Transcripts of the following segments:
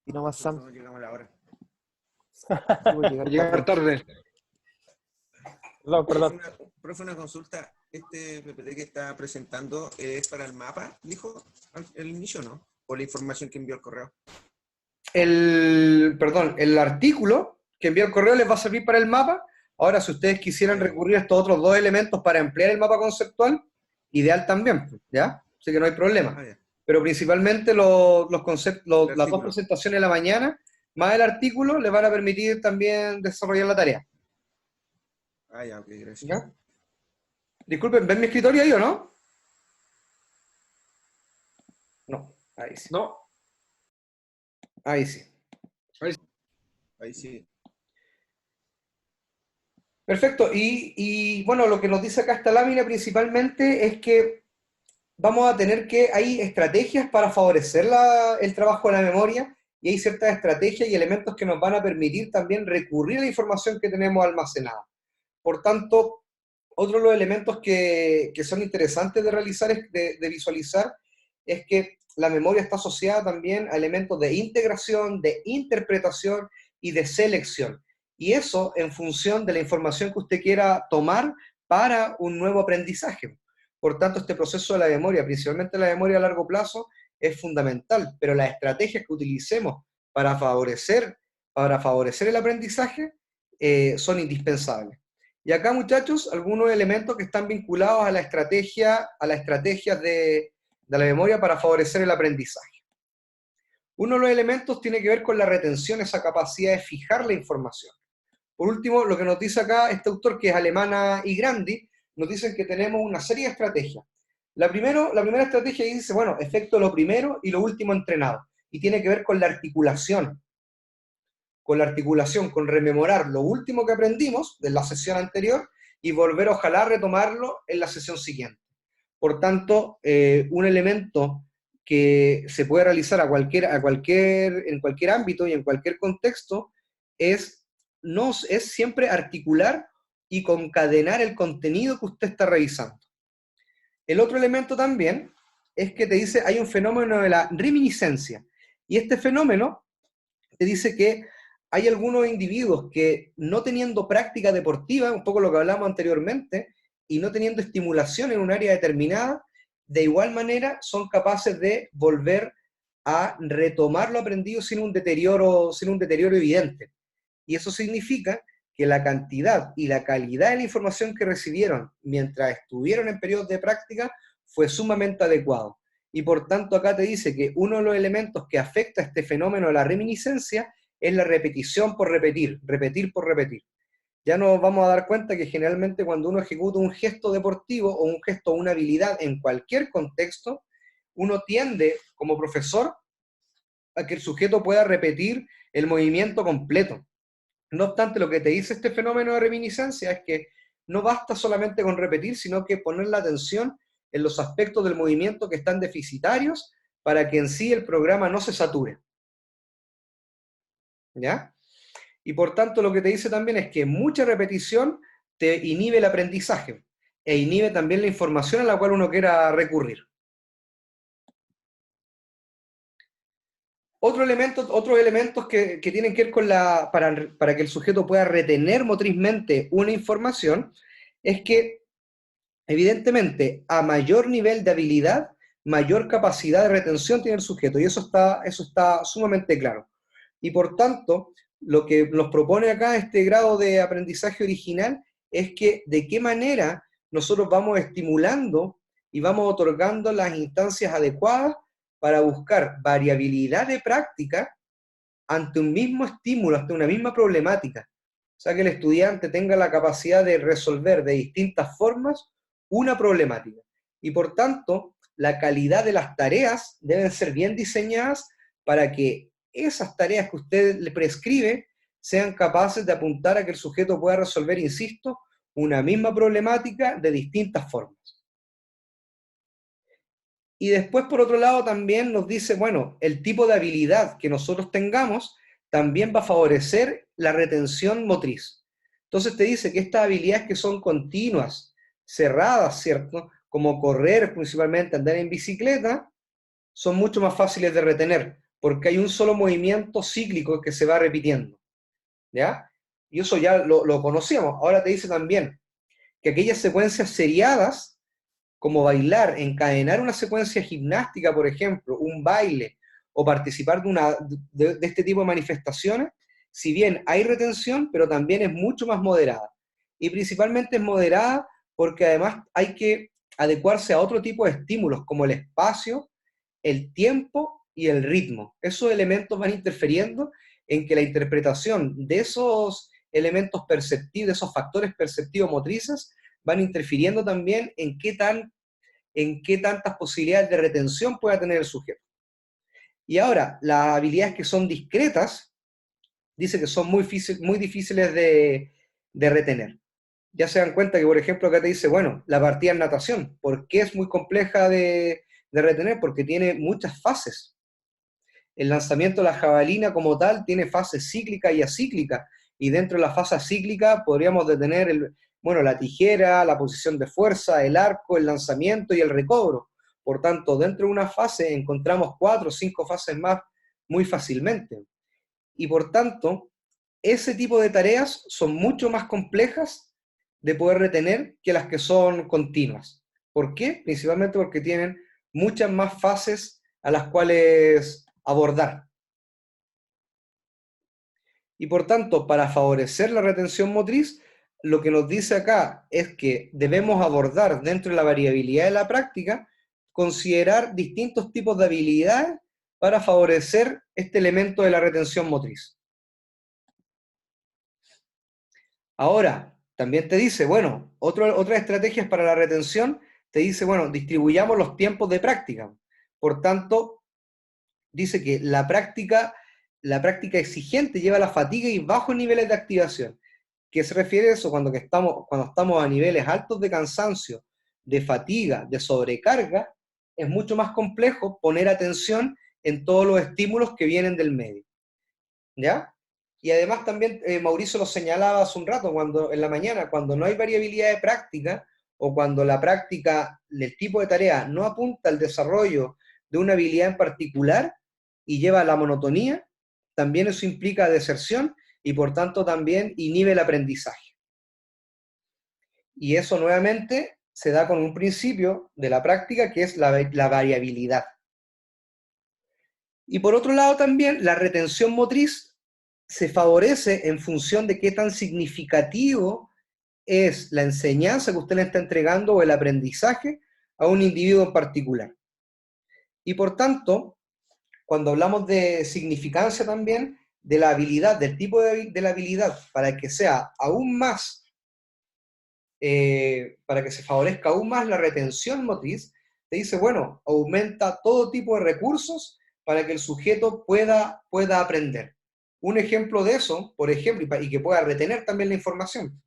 Y no más Por Sam. eso no llegamos a la hora. Sí, voy a llegar Llegar tarde. tarde. No, perdón. Profe, una consulta. Este PPT que está presentando es para el mapa, dijo al inicio, ¿no? O la información que envió el correo. El artículo que envió el correo les va a servir para el mapa. Ahora, si ustedes quisieran recurrir a estos otros dos elementos para ampliar el mapa conceptual, ideal también, ¿ya? Así que no hay problema. Ah, ya. Pero principalmente los conceptos, El las dos artículo. presentaciones de la mañana, más el artículo, les van a permitir también desarrollar la tarea. Ah, ya, ok, gracias. ¿Ya? Disculpen, ¿ven mi escritorio ahí o no? No, ahí sí. No, Ahí sí. Ahí sí. Perfecto. Y bueno, lo que nos dice acá esta lámina principalmente es que vamos a tener que, hay estrategias para favorecer el trabajo de la memoria y hay ciertas estrategias y elementos que nos van a permitir también recurrir a la información que tenemos almacenada. Por tanto, otro de los elementos que son interesantes de realizar, de visualizar, es que la memoria está asociada también a elementos de integración, de interpretación y de selección. Y eso en función de la información que usted quiera tomar para un nuevo aprendizaje. Por tanto, este proceso de la memoria, principalmente la memoria a largo plazo, es fundamental, pero las estrategias que utilicemos para favorecer el aprendizaje son indispensables. Y acá, muchachos, algunos elementos que están vinculados a las estrategias de la memoria para favorecer el aprendizaje. Uno de los elementos tiene que ver con la retención, esa capacidad de fijar la información. Por último, lo que nos dice acá este autor, que es Alemana y Grandi, nos dicen que tenemos una serie de estrategias. La primera estrategia dice, bueno, efecto lo primero y lo último entrenado. Y tiene que ver con la articulación. Con rememorar lo último que aprendimos de la sesión anterior y volver, ojalá, a retomarlo en la sesión siguiente. Por tanto, un elemento que se puede realizar en cualquier ámbito y en cualquier contexto es siempre articular y concadenar el contenido que usted está revisando. El otro elemento también es que te dice, hay un fenómeno de la reminiscencia, y este fenómeno te dice que hay algunos individuos que, no teniendo práctica deportiva, un poco lo que hablamos anteriormente, y no teniendo estimulación en un área determinada, de igual manera son capaces de volver a retomar lo aprendido sin un deterioro evidente. Y eso significa que la cantidad y la calidad de la información que recibieron mientras estuvieron en periodos de práctica fue sumamente adecuado. Y por tanto acá te dice que uno de los elementos que afecta a este fenómeno de la reminiscencia es la repetición por repetir, repetir por repetir. Ya nos vamos a dar cuenta que generalmente cuando uno ejecuta un gesto deportivo o un gesto o una habilidad en cualquier contexto, uno tiende, como profesor, a que el sujeto pueda repetir el movimiento completo. No obstante, lo que te dice este fenómeno de reminiscencia es que no basta solamente con repetir, sino que poner la atención en los aspectos del movimiento que están deficitarios para que en sí el programa no se sature. ¿Ya? Y por tanto lo que te dice también es que mucha repetición te inhibe el aprendizaje e inhibe también la información a la cual uno quiera recurrir. Otros elementos que tienen que ver con para que el sujeto pueda retener motrizmente una información, es que, evidentemente, a mayor nivel de habilidad, mayor capacidad de retención tiene el sujeto, y eso está sumamente claro. Y por tanto, lo que nos propone acá este grado de aprendizaje original es que de qué manera nosotros vamos estimulando y vamos otorgando las instancias adecuadas para buscar variabilidad de práctica ante un mismo estímulo, ante una misma problemática. O sea, que el estudiante tenga la capacidad de resolver de distintas formas una problemática. Y por tanto, la calidad de las tareas deben ser bien diseñadas para que esas tareas que usted le prescribe sean capaces de apuntar a que el sujeto pueda resolver, insisto, una misma problemática de distintas formas. Y después, por otro lado, también nos dice, bueno, el tipo de habilidad que nosotros tengamos también va a favorecer la retención motriz. Entonces te dice que estas habilidades que son continuas, cerradas, ¿cierto? Como correr, principalmente andar en bicicleta, son mucho más fáciles de retener. porque hay un solo movimiento cíclico que se va repitiendo, ¿ya? Y eso ya lo conocíamos. Ahora te dice también que aquellas secuencias seriadas, como bailar, encadenar una secuencia gimnástica, por ejemplo, un baile, o participar de este tipo de manifestaciones, si bien hay retención, pero también es mucho más moderada. Y principalmente es moderada porque además hay que adecuarse a otro tipo de estímulos, como el espacio, el tiempo y el ritmo. Esos elementos van interfiriendo en que la interpretación de esos elementos perceptivos, de esos factores perceptivos motrices, van interfiriendo también en qué tantas posibilidades de retención pueda tener el sujeto. Y ahora, las habilidades que son discretas, dice que son muy difíciles de retener. Ya se dan cuenta que, por ejemplo, acá te dice, bueno, la partida en natación, ¿por qué es muy compleja de retener? Porque tiene muchas fases. El lanzamiento de la jabalina como tal tiene fases cíclica y acíclica, y dentro de la fase cíclica podríamos detener la tijera, la posición de fuerza, el arco, el lanzamiento y el recobro. Por tanto, dentro de una fase encontramos 4 o 5 fases más muy fácilmente. Y por tanto, ese tipo de tareas son mucho más complejas de poder retener que las que son continuas. ¿Por qué? Principalmente porque tienen muchas más fases a las cuales abordar. Y por tanto, para favorecer la retención motriz, lo que nos dice acá es que debemos abordar dentro de la variabilidad de la práctica, considerar distintos tipos de habilidades para favorecer este elemento de la retención motriz. Ahora, también te dice, bueno, otras estrategias para la retención, te dice, bueno, distribuyamos los tiempos de práctica. Por tanto, dice que la práctica exigente lleva a la fatiga y bajos niveles de activación. ¿Qué se refiere a eso? Cuando estamos a niveles altos de cansancio, de fatiga, de sobrecarga, es mucho más complejo poner atención en todos los estímulos que vienen del medio. ¿Ya? Y además también Mauricio lo señalaba hace un rato, en la mañana, cuando no hay variabilidad de práctica, o cuando la práctica, el tipo de tarea, no apunta al desarrollo de una habilidad en particular y lleva a la monotonía, también eso implica deserción y por tanto también inhibe el aprendizaje. Y eso nuevamente se da con un principio de la práctica que es la variabilidad. Y por otro lado también la retención motriz se favorece en función de qué tan significativo es la enseñanza que usted le está entregando o el aprendizaje a un individuo en particular. Y por tanto, cuando hablamos de significancia también, de la habilidad, del tipo de la habilidad, para que sea aún más, para que se favorezca aún más la retención motriz, te dice, bueno, aumenta todo tipo de recursos para que el sujeto pueda aprender. Un ejemplo de eso, por ejemplo, y que pueda retener también la información.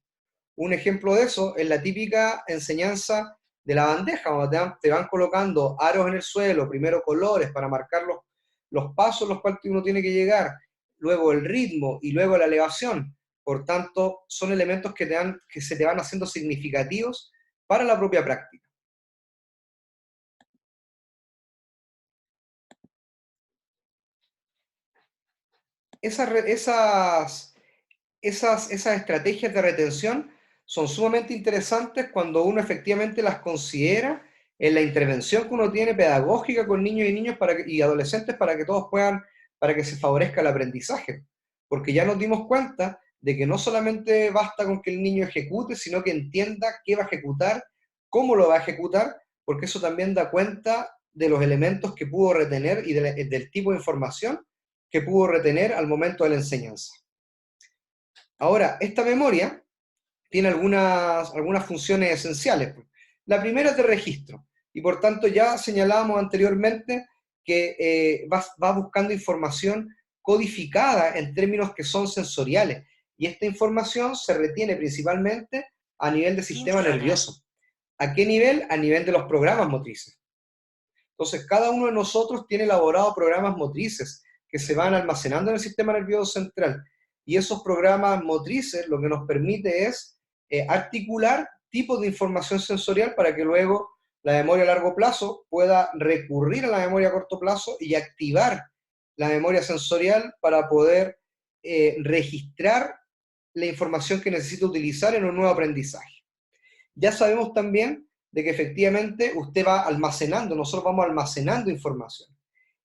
Un ejemplo de eso es la típica enseñanza de la bandeja, donde te van colocando aros en el suelo, primero colores para marcar los pasos los cuales uno tiene que llegar, luego el ritmo y luego la elevación. Por tanto, son elementos que se te van haciendo significativos para la propia práctica. Esas estrategias de retención son sumamente interesantes cuando uno efectivamente las considera en la intervención que uno tiene pedagógica con niños y niñas y adolescentes para que todos para que se favorezca el aprendizaje. Porque ya nos dimos cuenta de que no solamente basta con que el niño ejecute, sino que entienda qué va a ejecutar, cómo lo va a ejecutar, porque eso también da cuenta de los elementos que pudo retener y del tipo de información que pudo retener al momento de la enseñanza. Ahora, esta memoria tiene algunas funciones esenciales. La primera es de registro, y por tanto ya señalábamos anteriormente que va buscando información codificada en términos que son sensoriales, y esta información se retiene principalmente a nivel del sistema nervioso. ¿A qué nivel? A nivel de los programas motrices. Entonces, cada uno de nosotros tiene elaborados programas motrices que se van almacenando en el sistema nervioso central, y esos programas motrices lo que nos permite es articular tipos de información sensorial para que luego la memoria a largo plazo pueda recurrir a la memoria a corto plazo y activar la memoria sensorial para poder registrar la información que necesita utilizar en un nuevo aprendizaje. Ya sabemos también de que efectivamente usted va almacenando, nosotros vamos almacenando información.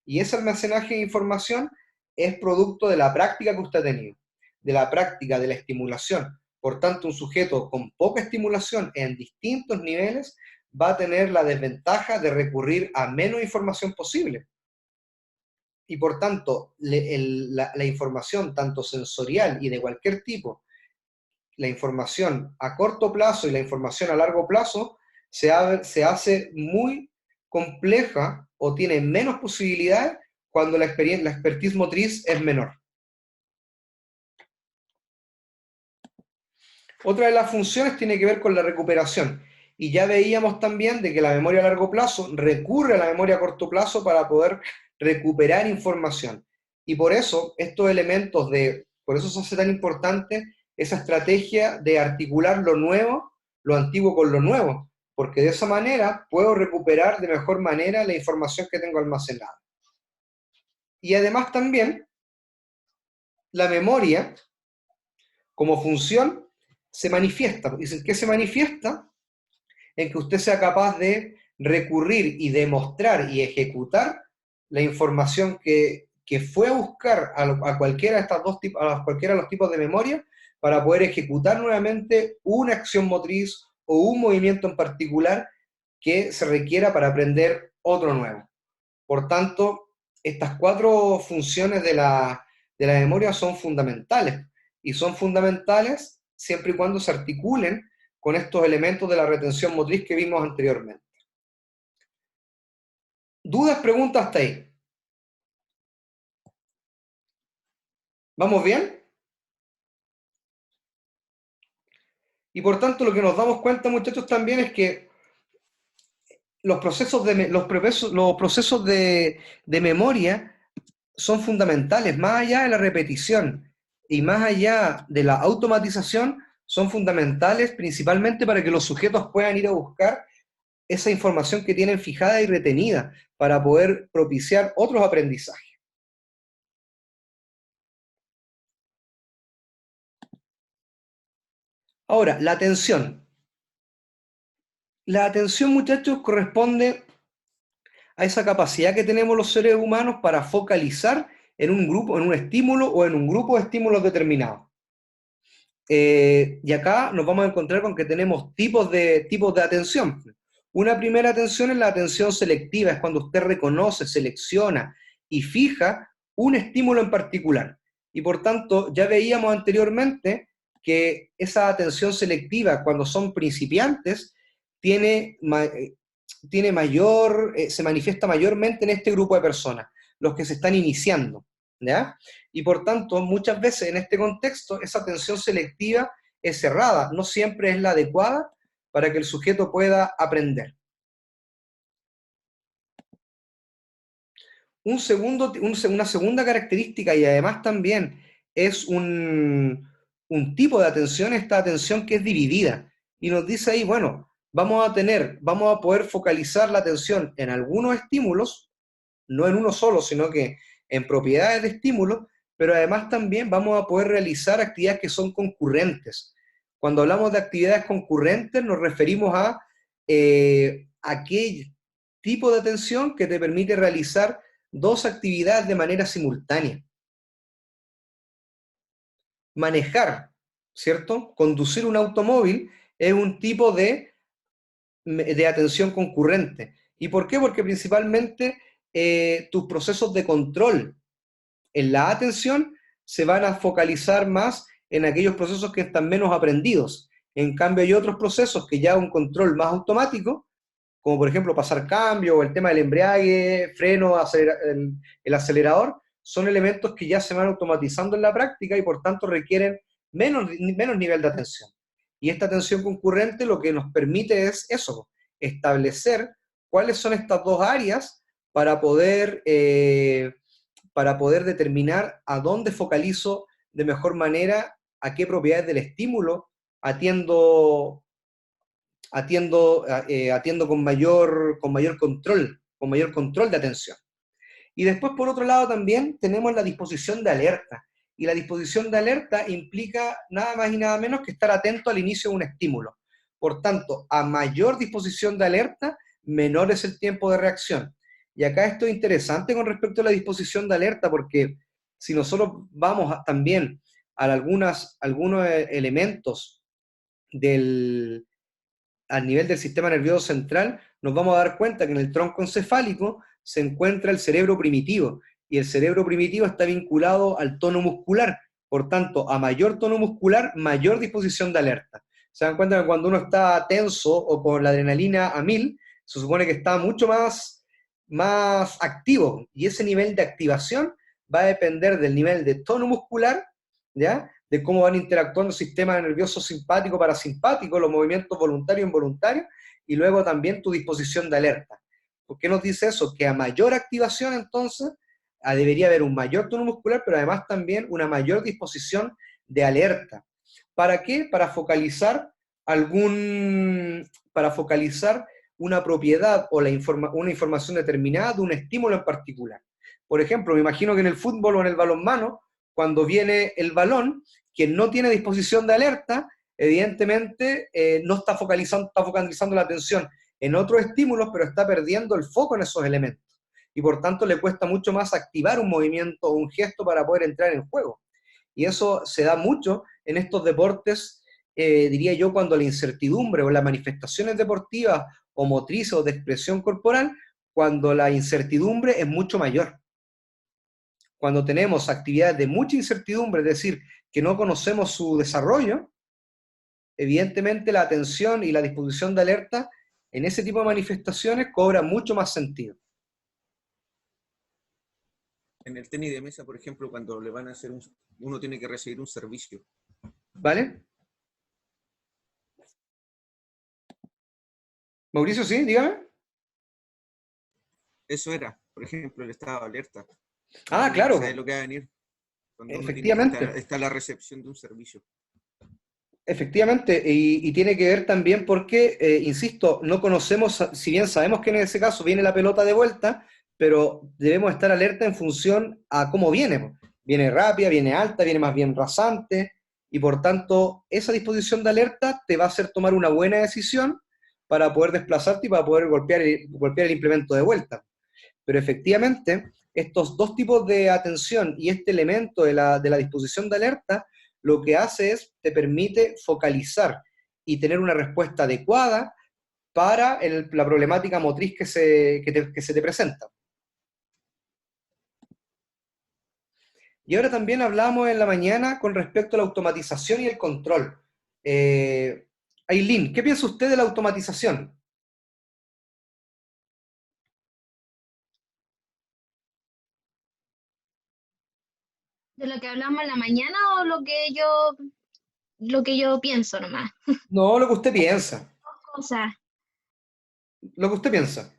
Y ese almacenaje de información es producto de la práctica que usted ha tenido, de la práctica de la estimulación. Por tanto, un sujeto con poca estimulación en distintos niveles va a tener la desventaja de recurrir a menos información posible. Y por tanto, la información tanto sensorial y de cualquier tipo, la información a corto plazo y la información a largo plazo, se hace muy compleja o tiene menos posibilidades cuando la expertise motriz es menor. Otra de las funciones tiene que ver con la recuperación. Y ya veíamos también de que la memoria a largo plazo recurre a la memoria a corto plazo para poder recuperar información. Y por eso estos elementos por eso se hace tan importante esa estrategia de articular lo nuevo, lo antiguo con lo nuevo, porque de esa manera puedo recuperar de mejor manera la información que tengo almacenada. Y además también la memoria como función se manifiesta. ¿Y en qué se manifiesta? En que usted sea capaz de recurrir y demostrar y ejecutar la información que fue a buscar a cualquiera de estos dos tipos, a cualquiera de los tipos de memoria, para poder ejecutar nuevamente una acción motriz o un movimiento en particular que se requiera para aprender otro nuevo. Por tanto, estas 4 funciones de la memoria son fundamentales, y son fundamentales siempre y cuando se articulen con estos elementos de la retención motriz que vimos anteriormente. ¿Dudas, preguntas hasta ahí? ¿Vamos bien? Y por tanto, lo que nos damos cuenta, muchachos, también es que los procesos de memoria son fundamentales, más allá de la repetición y más allá de la automatización, son fundamentales principalmente para que los sujetos puedan ir a buscar esa información que tienen fijada y retenida para poder propiciar otros aprendizajes. Ahora, la atención. La atención, muchachos, corresponde a esa capacidad que tenemos los seres humanos para focalizar en un grupo, en un estímulo o en un grupo de estímulos determinados. Y acá nos vamos a encontrar con que tenemos tipos de atención. Una primera atención es la atención selectiva, es cuando usted reconoce, selecciona y fija un estímulo en particular. Y por tanto, ya veíamos anteriormente que esa atención selectiva, cuando son principiantes, se manifiesta mayormente en este grupo de personas, los que se están iniciando, ¿ya? Y por tanto, muchas veces en este contexto, esa atención selectiva es cerrada, no siempre es la adecuada para que el sujeto pueda aprender. Una segunda característica, y además también es un tipo de atención, esta atención que es dividida. Y nos dice ahí, bueno, vamos a poder focalizar la atención en algunos estímulos, no en uno solo, sino que en propiedades de estímulos, pero además también vamos a poder realizar actividades que son concurrentes. Cuando hablamos de actividades concurrentes nos referimos a aquel tipo de atención que te permite realizar 2 actividades de manera simultánea. Manejar, ¿cierto? Conducir un automóvil es un tipo de atención concurrente. ¿Y por qué? Porque principalmente tus procesos de control en la atención se van a focalizar más en aquellos procesos que están menos aprendidos. En cambio, hay otros procesos que ya un control más automático, como por ejemplo pasar cambio o el tema del embriague, freno, el acelerador, son elementos que ya se van automatizando en la práctica y por tanto requieren menos nivel de atención. Y esta atención concurrente lo que nos permite es eso, establecer cuáles son estas 2 áreas para poder determinar a dónde focalizo de mejor manera, a qué propiedades del estímulo atiendo con mayor control de atención. Y después, por otro lado, también tenemos la disposición de alerta. Y la disposición de alerta implica nada más y nada menos que estar atento al inicio de un estímulo. Por tanto, a mayor disposición de alerta, menor es el tiempo de reacción. Y acá esto es interesante con respecto a la disposición de alerta, porque si nosotros vamos también a algunos elementos al nivel del sistema nervioso central, nos vamos a dar cuenta que en el tronco encefálico se encuentra el cerebro primitivo, y el cerebro primitivo está vinculado al tono muscular. Por tanto, a mayor tono muscular, mayor disposición de alerta. Se dan cuenta que cuando uno está tenso o con la adrenalina a 1000, se supone que está mucho más activo, y ese nivel de activación va a depender del nivel de tono muscular, ¿ya? De cómo van interactuando el sistema nervioso simpático, parasimpático, los movimientos voluntarios e involuntarios, y luego también tu disposición de alerta. ¿Por qué nos dice eso? Que a mayor activación, entonces, debería haber un mayor tono muscular, pero además también una mayor disposición de alerta. ¿Para qué? Para focalizar una propiedad o una información determinada de un estímulo en particular. Por ejemplo, me imagino que en el fútbol o en el balonmano, cuando viene el balón, quien no tiene disposición de alerta, evidentemente no está focalizando la atención en otros estímulos, pero está perdiendo el foco en esos elementos. Y por tanto le cuesta mucho más activar un movimiento o un gesto para poder entrar en juego. Y eso se da mucho en estos deportes, diría yo, cuando la incertidumbre o las manifestaciones deportivas o motrices o de expresión corporal, cuando la incertidumbre es mucho mayor. Cuando tenemos actividades de mucha incertidumbre, es decir, que no conocemos su desarrollo, evidentemente la atención y la disposición de alerta en ese tipo de manifestaciones cobra mucho más sentido. En el tenis de mesa, por ejemplo, cuando le van a hacer uno tiene que recibir un servicio. ¿Vale? Mauricio, sí, dígame. Eso era, por ejemplo, el estado de alerta. Ah, claro. ¿Sabes lo que va a venir? Cuando Efectivamente. está la recepción de un servicio. Efectivamente, y tiene que ver también porque, insisto, no conocemos, si bien sabemos que en ese caso viene la pelota de vuelta, pero debemos estar alerta en función a cómo viene. Viene rápida, viene alta, viene más bien rasante, y por tanto, esa disposición de alerta te va a hacer tomar una buena decisión para poder desplazarte y para poder golpear el implemento de vuelta. Pero efectivamente, estos dos tipos de atención y este elemento de la disposición de alerta, lo que hace es, te permite focalizar y tener una respuesta adecuada para la problemática motriz que se te presenta. Y ahora también hablamos en la mañana con respecto a la automatización y el control. Ailín, ¿qué piensa usted de la automatización? ¿De lo que hablamos en la mañana o lo que yo pienso nomás? No, lo que usted piensa. O sea, Lo que usted piensa.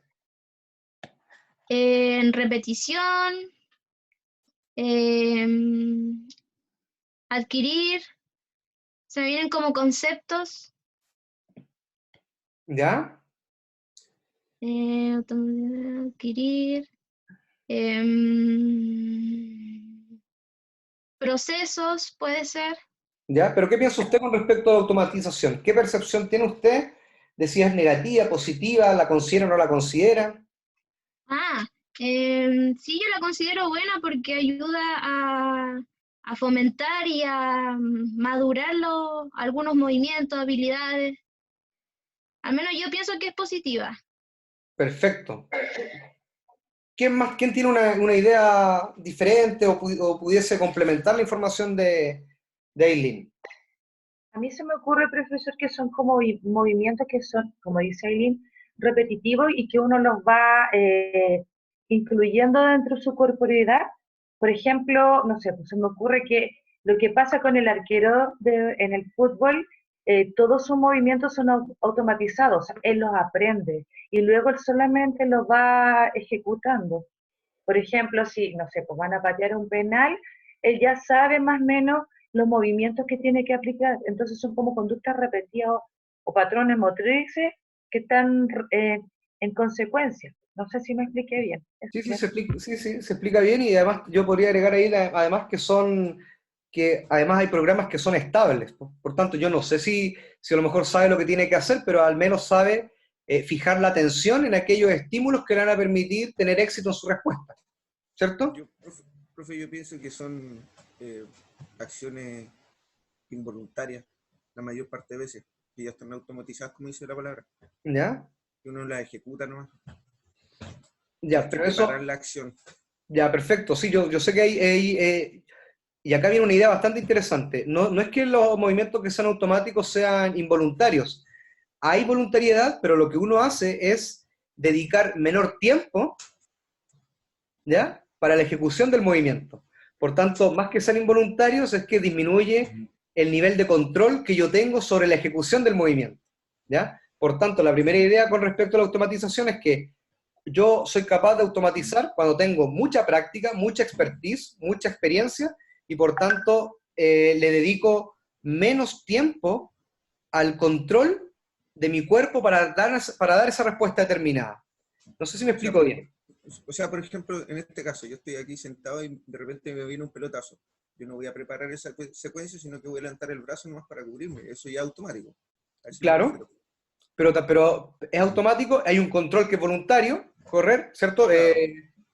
en repetición, adquirir, se me vienen como conceptos. ¿Ya? Adquirir, procesos, puede ser. ¿Ya? Pero ¿qué piensa usted con respecto a la automatización? ¿Qué percepción tiene usted de si es negativa, positiva, la considera o no la considera? Sí, yo la considero buena porque ayuda a fomentar y a madurar algunos movimientos, habilidades. Al menos yo pienso que es positiva. Perfecto. ¿Quién tiene una idea diferente o pudiese complementar la información de Aileen? A mí se me ocurre, profesor, que son como movimientos que son, como dice Aileen, repetitivos y que uno los va incluyendo dentro de su corporeidad. Por ejemplo, no sé, pues se me ocurre que lo que pasa con el arquero en el fútbol, todos sus movimientos son automatizados, él los aprende y luego él solamente los va ejecutando. Por ejemplo, si, no sé, pues van a patear un penal, él ya sabe más o menos los movimientos que tiene que aplicar. Entonces son como conductas repetidas o patrones motrices que están en consecuencia. No sé si me expliqué bien. Sí, se explica bien y además yo podría agregar ahí además que además hay programas que son estables. Por tanto, yo no sé si a lo mejor sabe lo que tiene que hacer, pero al menos sabe fijar la atención en aquellos estímulos que le van a permitir tener éxito en su respuesta. ¿Cierto? Profe, yo pienso que son acciones involuntarias la mayor parte de veces, que ya están automatizadas, como dice la palabra. ¿Ya? Que uno las ejecuta nomás. Ya, Hay que pero eso... preparar la acción. Ya, perfecto. Sí, yo sé que y acá viene una idea bastante interesante. No es que los movimientos que sean automáticos sean involuntarios. Hay voluntariedad, pero lo que uno hace es dedicar menor tiempo, ¿ya?, para la ejecución del movimiento. Por tanto, más que sean involuntarios, es que disminuye el nivel de control que yo tengo sobre la ejecución del movimiento, ¿ya? Por tanto, la primera idea con respecto a la automatización es que yo soy capaz de automatizar cuando tengo mucha práctica, mucha expertise, mucha experiencia, y por tanto le dedico menos tiempo al control de mi cuerpo para dar esa respuesta determinada. No sé si me explico bien. O sea, por ejemplo, en este caso, yo estoy aquí sentado y de repente me viene un pelotazo. Yo no voy a preparar esa secuencia, sino que voy a levantar el brazo nomás para cubrirme. Eso ya es automático. Claro, pero es automático, hay un control que es voluntario, correr, ¿cierto? Claro.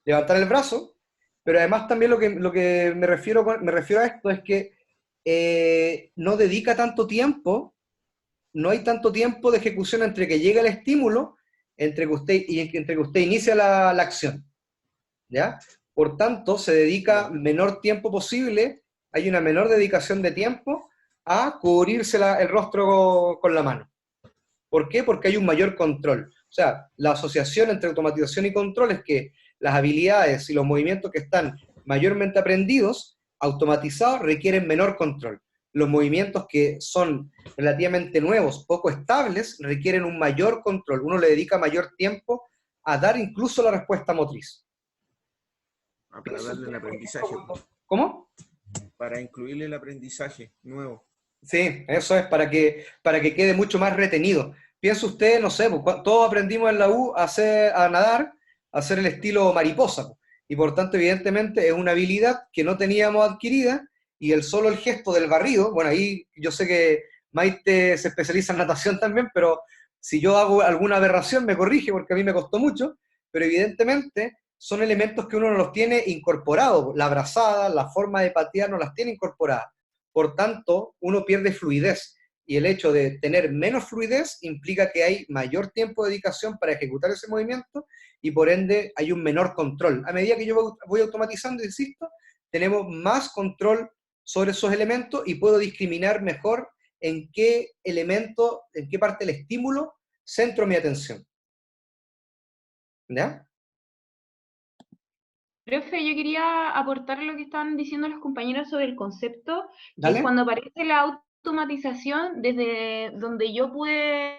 Levantar el brazo, pero además también lo que me refiero a esto es que no dedica tanto tiempo, no hay tanto tiempo de ejecución entre que llega el estímulo, entre que usted inicia la acción, ¿ya? Por tanto, se dedica menor tiempo posible, hay una menor dedicación de tiempo a cubrirse el rostro con la mano. ¿Por qué? Porque hay un mayor control. O sea, la asociación entre automatización y control es que las habilidades y los movimientos que están mayormente aprendidos, automatizados, requieren menor control. Los movimientos que son relativamente nuevos, poco estables, requieren un mayor control. Uno le dedica mayor tiempo a dar incluso la respuesta motriz. Para darle el aprendizaje. ¿Cómo? Para incluirle el aprendizaje nuevo. Sí, eso es, para que quede mucho más retenido. Piensa usted, no sé, pues, todos aprendimos en la U a nadar, a hacer el estilo mariposa, pues, y por tanto, evidentemente, es una habilidad que no teníamos adquirida, y el gesto del barrido, bueno, ahí yo sé que Maite se especializa en natación también, pero si yo hago alguna aberración me corrige porque a mí me costó mucho, pero evidentemente son elementos que uno no los tiene incorporados, la brazada, la forma de patear no las tiene incorporadas. Por tanto, uno pierde fluidez, y el hecho de tener menos fluidez implica que hay mayor tiempo de dedicación para ejecutar ese movimiento, y por ende hay un menor control. A medida que yo voy automatizando, insisto, tenemos más control sobre esos elementos y puedo discriminar mejor en qué elemento, en qué parte del estímulo centro mi atención. ¿Ya? Profe, yo quería aportar lo que estaban diciendo los compañeros sobre el concepto, que ¿Dale? cuando aparece la automatización, desde donde yo pude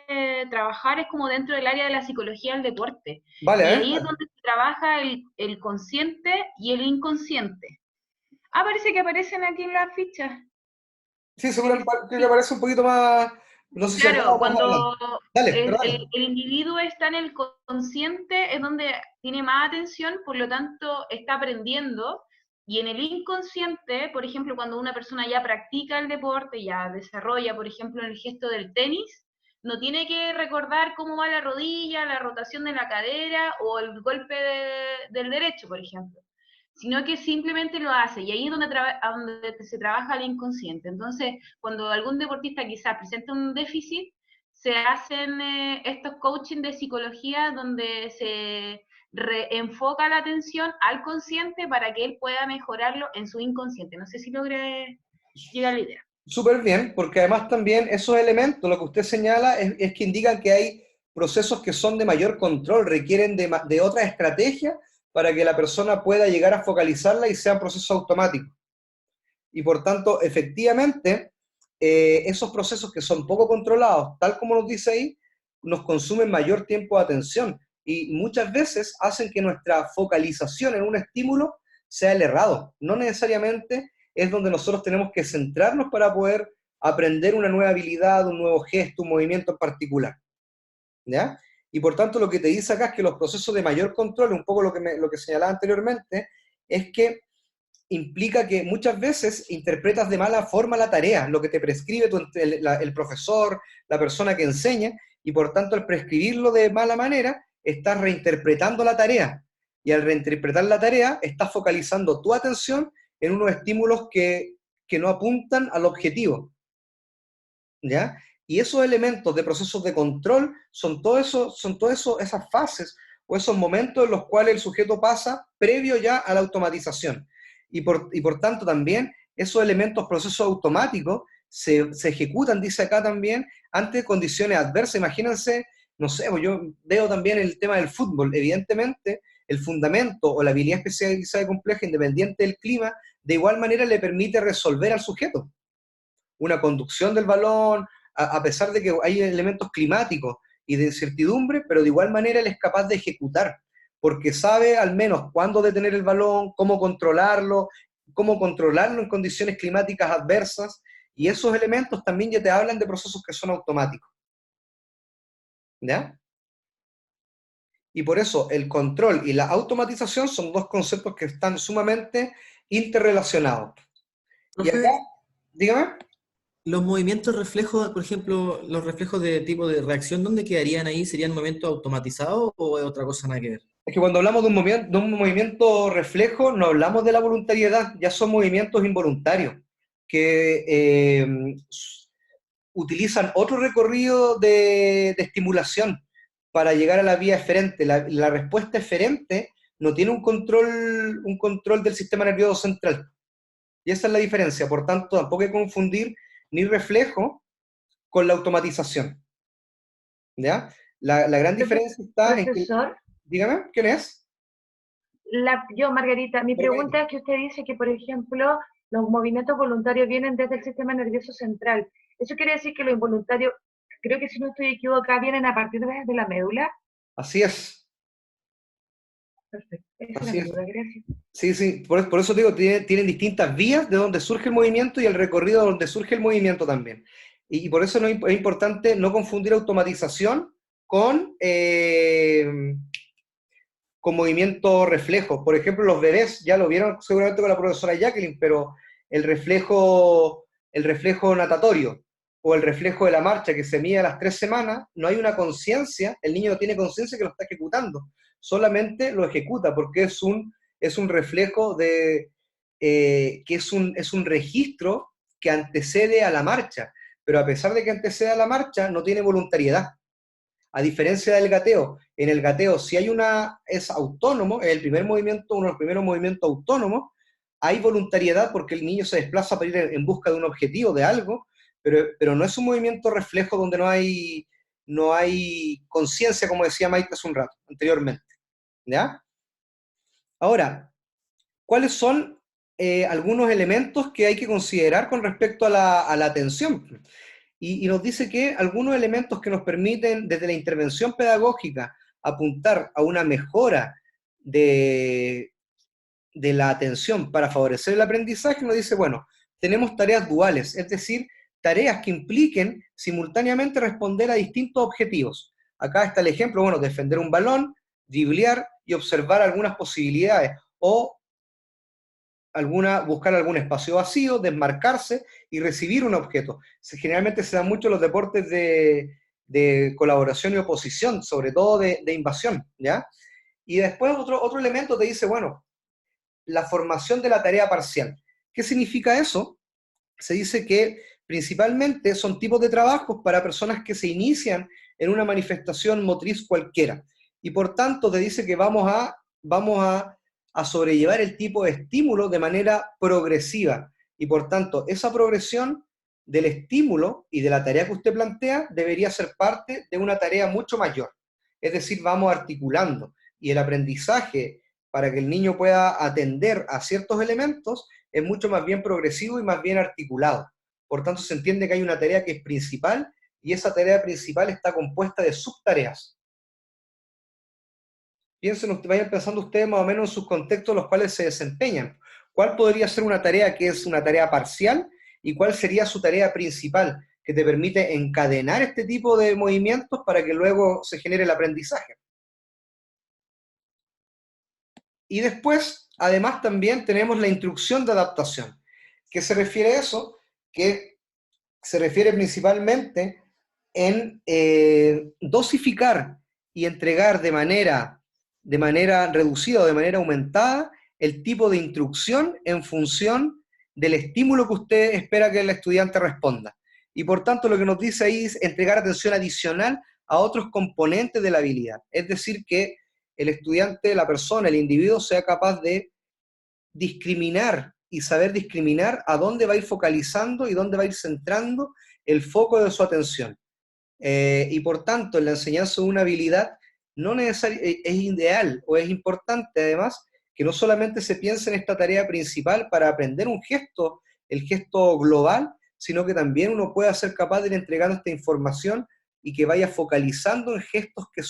trabajar es como dentro del área de la psicología del deporte. Vale, Y a ver. ahí es donde se trabaja el consciente y el inconsciente. Ah, parece que aparecen aquí en las fichas. Sí, seguramente que aparece un poquito más, no sé si acá Claro, o más cuando adelante. Dale, pero dale. el individuo está en el consciente es donde tiene más atención, por lo tanto está aprendiendo, y en el inconsciente, por ejemplo, cuando una persona ya practica el deporte, ya desarrolla, por ejemplo, en el gesto del tenis, no tiene que recordar cómo va la rodilla, la rotación de la cadera o el golpe del derecho, por ejemplo, sino que simplemente lo hace, y ahí es donde se trabaja el inconsciente. Entonces, cuando algún deportista quizás presenta un déficit, se hacen estos coaching de psicología donde se reenfoca la atención al consciente para que él pueda mejorarlo en su inconsciente. No sé si logré llegar a la idea. Súper bien, porque además también esos elementos, lo que usted señala, es que indican que hay procesos que son de mayor control, requieren de otra estrategia para que la persona pueda llegar a focalizarla y sean procesos automáticos. Y por tanto, efectivamente, esos procesos que son poco controlados, tal como nos dice ahí, nos consumen mayor tiempo de atención, y muchas veces hacen que nuestra focalización en un estímulo sea el errado. No necesariamente es donde nosotros tenemos que centrarnos para poder aprender una nueva habilidad, un nuevo gesto, un movimiento en particular. ¿Ya? y por tanto lo que te dice acá es que los procesos de mayor control, un poco lo que señalaba anteriormente, es que implica que muchas veces interpretas de mala forma la tarea, lo que te prescribe el profesor, la persona que enseña, y por tanto al prescribirlo de mala manera, estás reinterpretando la tarea, y al reinterpretar la tarea, estás focalizando tu atención en unos estímulos que no apuntan al objetivo, ¿ya? Y esos elementos de procesos de control son esas fases o esos momentos en los cuales el sujeto pasa previo ya a la automatización. Y por tanto también esos elementos, procesos automáticos, se ejecutan, dice acá también, ante condiciones adversas. Imagínense, no sé, pues yo veo también el tema del fútbol. Evidentemente, el fundamento o la habilidad especializada y compleja, independiente del clima, de igual manera le permite resolver al sujeto. Una conducción del balón, a pesar de que hay elementos climáticos y de incertidumbre, pero de igual manera él es capaz de ejecutar, porque sabe al menos cuándo detener el balón, cómo controlarlo en condiciones climáticas adversas, y esos elementos también ya te hablan de procesos que son automáticos. ¿Ya? Y por eso el control y la automatización son dos conceptos que están sumamente interrelacionados. Y Profe, acá, dígame. los movimientos reflejos, por ejemplo, los reflejos de tipo de reacción, ¿dónde quedarían ahí? ¿Serían movimientos automatizados o es otra cosa nada que ver? Es que cuando hablamos de un movimiento reflejo, no hablamos de la voluntariedad, ya son movimientos involuntarios, que utilizan otro recorrido de estimulación para llegar a la vía eferente. La respuesta eferente no tiene un control del sistema nervioso central. Y esa es la diferencia. Por tanto, tampoco hay que confundir ni reflejo con la automatización. ¿Ya? La gran diferencia está en que... Profesor, Dígame, ¿quién es? yo, Margarita, mi Perfecto. pregunta es que usted dice que, por ejemplo, los movimientos voluntarios vienen desde el sistema nervioso central. ¿Eso quiere decir que los involuntarios, creo que si no estoy equivocada, vienen a partir de la médula? Así es. Perfecto. Esa era Así mi es. duda, gracias. Sí, sí, por eso digo, tienen distintas vías de donde surge el movimiento y el recorrido de donde surge el movimiento también. Y por eso es importante no confundir automatización con movimiento reflejo. Por ejemplo, los bebés, ya lo vieron seguramente con la profesora Jacqueline, pero el reflejo natatorio o el reflejo de la marcha que se mide a las 3 semanas, no hay una conciencia, el niño no tiene conciencia que lo está ejecutando, solamente lo ejecuta porque es un reflejo que es un registro que antecede a la marcha, pero a pesar de que antecede a la marcha, no tiene voluntariedad. A diferencia del gateo, en el gateo si es autónomo, es el primer movimiento, uno de los primeros movimientos autónomos, hay voluntariedad porque el niño se desplaza para ir en busca de un objetivo, de algo, pero no es un movimiento reflejo donde no hay conciencia, como decía Maite hace un rato, anteriormente. ¿Ya? Ahora, ¿cuáles son algunos elementos que hay que considerar con respecto a la atención? Y nos dice que algunos elementos que nos permiten, desde la intervención pedagógica, apuntar a una mejora de la atención para favorecer el aprendizaje, nos dice, bueno, tenemos tareas duales, es decir, tareas que impliquen simultáneamente responder a distintos objetivos. Acá está el ejemplo, bueno, defender un balón, driblear y observar algunas posibilidades, o buscar algún espacio vacío, desmarcarse y recibir un objeto. Generalmente se dan mucho los deportes de colaboración y oposición, sobre todo de invasión, ¿ya? Y después otro elemento te dice, bueno, la formación de la tarea parcial. ¿Qué significa eso? Se dice que principalmente son tipos de trabajos para personas que se inician en una manifestación motriz cualquiera. Y por tanto te dice que vamos a sobrellevar el tipo de estímulo de manera progresiva. Y por tanto, esa progresión del estímulo y de la tarea que usted plantea debería ser parte de una tarea mucho mayor. Es decir, vamos articulando. Y el aprendizaje para que el niño pueda atender a ciertos elementos es mucho más bien progresivo y más bien articulado. Por tanto, se entiende que hay una tarea que es principal y esa tarea principal está compuesta de subtareas. Vayan pensando ustedes más o menos en sus contextos en los cuales se desempeñan. ¿Cuál podría ser una tarea que es una tarea parcial y cuál sería su tarea principal? que te permite encadenar este tipo de movimientos para que luego se genere el aprendizaje. Y después, además, también tenemos la instrucción de adaptación. ¿Qué se refiere a eso? Que se refiere principalmente en dosificar y entregar de manera reducida o de manera aumentada el tipo de instrucción en función del estímulo que usted espera que el estudiante responda. Y por tanto, lo que nos dice ahí es entregar atención adicional a otros componentes de la habilidad. Es decir, que el estudiante, la persona, el individuo sea capaz de discriminar y saber discriminar a dónde va a ir focalizando y dónde va a ir centrando el foco de su atención. Y por tanto, en la enseñanza de una habilidad no necesariamente es ideal o es importante además que no solamente se piense en esta tarea principal para aprender un gesto, el gesto global, sino que también uno pueda ser capaz de ir entregando esta información y que vaya focalizando en gestos que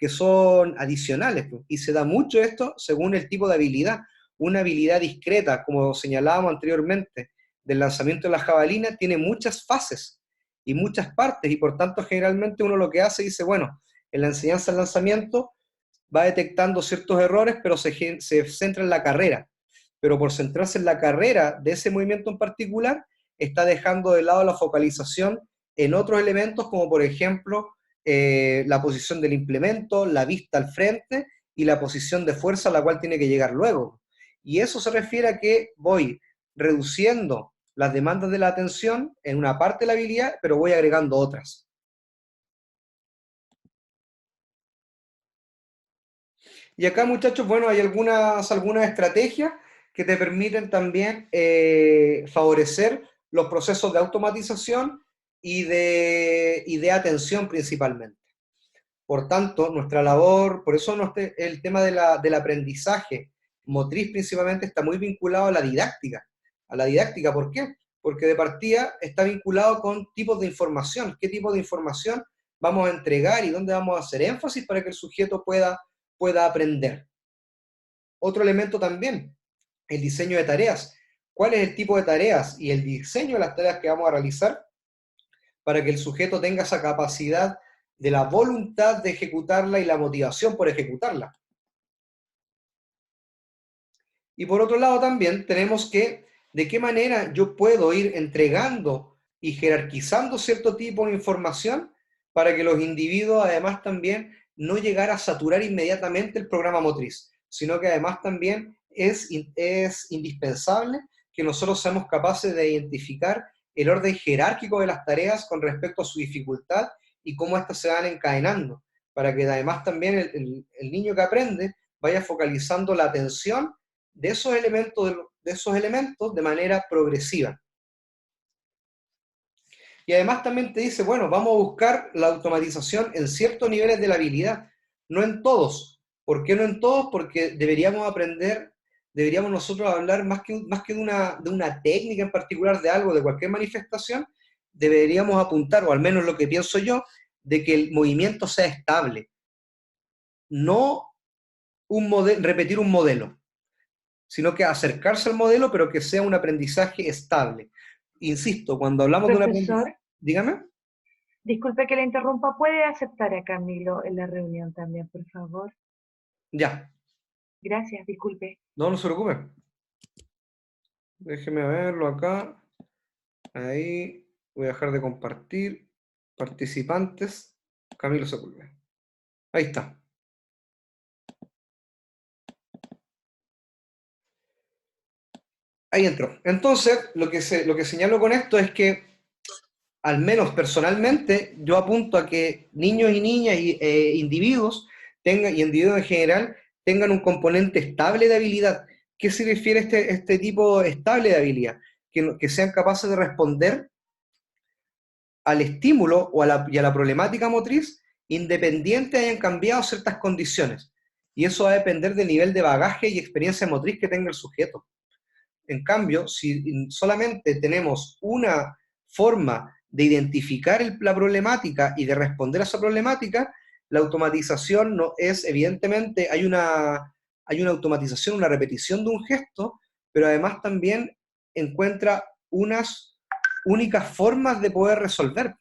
son adicionales. Y se da mucho esto según el tipo de habilidad. Una habilidad discreta, como señalábamos anteriormente, del lanzamiento de la jabalina, tiene muchas fases y muchas partes, y por tanto generalmente uno lo que hace dice, bueno, en la enseñanza del lanzamiento va detectando ciertos errores, pero se centra en la carrera. Pero por centrarse en la carrera de ese movimiento en particular, está dejando de lado la focalización en otros elementos, como por ejemplo la posición del implemento, la vista al frente y la posición de fuerza a la cual tiene que llegar luego. Y eso se refiere a que voy reduciendo las demandas de la atención en una parte de la habilidad, pero voy agregando otras. Y acá, muchachos, bueno, hay algunas estrategias que te permiten también favorecer los procesos de automatización y de atención principalmente. Por tanto, nuestra labor, por eso el tema del aprendizaje motriz principalmente está muy vinculado a la didáctica. A la didáctica, ¿por qué? Porque de partida está vinculado con tipos de información. ¿Qué tipo de información vamos a entregar y dónde vamos a hacer énfasis para que el sujeto pueda aprender? Otro elemento también, el diseño de tareas. ¿Cuál es el tipo de tareas y el diseño de las tareas que vamos a realizar para que el sujeto tenga esa capacidad de la voluntad de ejecutarla y la motivación por ejecutarla? Y por otro lado también tenemos que, de qué manera yo puedo ir entregando y jerarquizando cierto tipo de información para que los individuos además también no llegar a saturar inmediatamente el programa motriz, sino que además también es indispensable que nosotros seamos capaces de identificar el orden jerárquico de las tareas con respecto a su dificultad y cómo éstas se van encadenando, para que además también el niño que aprende vaya focalizando la atención de esos elementos de manera progresiva. Y además también te dice, bueno, vamos a buscar la automatización en ciertos niveles de la habilidad, no en todos. ¿Por qué no en todos? Porque deberíamos nosotros hablar más que de una técnica en particular de algo, de cualquier manifestación, deberíamos apuntar, o al menos lo que pienso yo, de que el movimiento sea estable. No repetir un modelo, sino que acercarse al modelo, pero que sea un aprendizaje estable. Insisto, cuando hablamos de un aprendizaje... Dígame. Disculpe que le interrumpa, ¿puede aceptar a Camilo en la reunión también, por favor? Ya. Gracias, disculpe. No se preocupe. Déjeme verlo acá. Ahí. Voy a dejar de compartir. Participantes. Camilo Sepúlveda. Ahí está. Ahí entró. Entonces, lo que señalo con esto es que, al menos personalmente, yo apunto a que niños y niñas y individuos y individuos en general tengan un componente estable de habilidad. ¿Qué se refiere a este tipo estable de habilidad? Que sean capaces de responder al estímulo y a la problemática motriz, independiente hayan cambiado ciertas condiciones. Y eso va a depender del nivel de bagaje y experiencia motriz que tenga el sujeto. En cambio, si solamente tenemos una forma de identificar la problemática y de responder a esa problemática, la automatización no es, evidentemente, hay una automatización, una repetición de un gesto, pero además también encuentra unas únicas formas de poder resolver.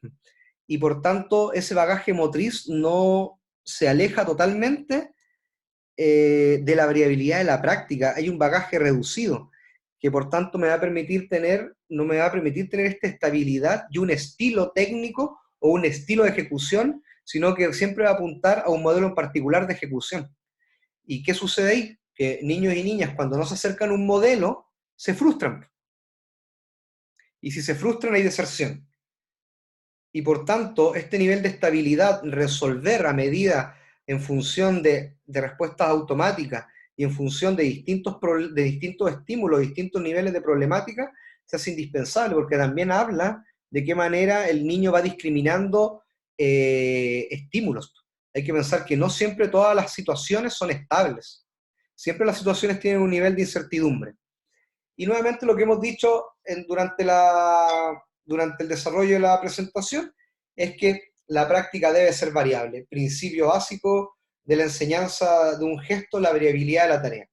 Y por tanto, ese bagaje motriz no se aleja totalmente de la variabilidad de la práctica. Hay un bagaje reducido, que por tanto no me va a permitir tener esta estabilidad y un estilo técnico o un estilo de ejecución, sino que siempre va a apuntar a un modelo en particular de ejecución. ¿Y qué sucede ahí? Que niños y niñas, cuando no se acercan a un modelo, se frustran. Y si se frustran, hay deserción. Y por tanto, este nivel de estabilidad, resolver a medida en función de respuestas automáticas y en función de distintos estímulos, distintos niveles de problemática, se hace indispensable, porque también habla de qué manera el niño va discriminando estímulos. Hay que pensar que no siempre todas las situaciones son estables. Siempre las situaciones tienen un nivel de incertidumbre. Y nuevamente lo que hemos dicho durante el desarrollo de la presentación es que la práctica debe ser variable. Principio básico de la enseñanza de un gesto, la variabilidad de la tarea.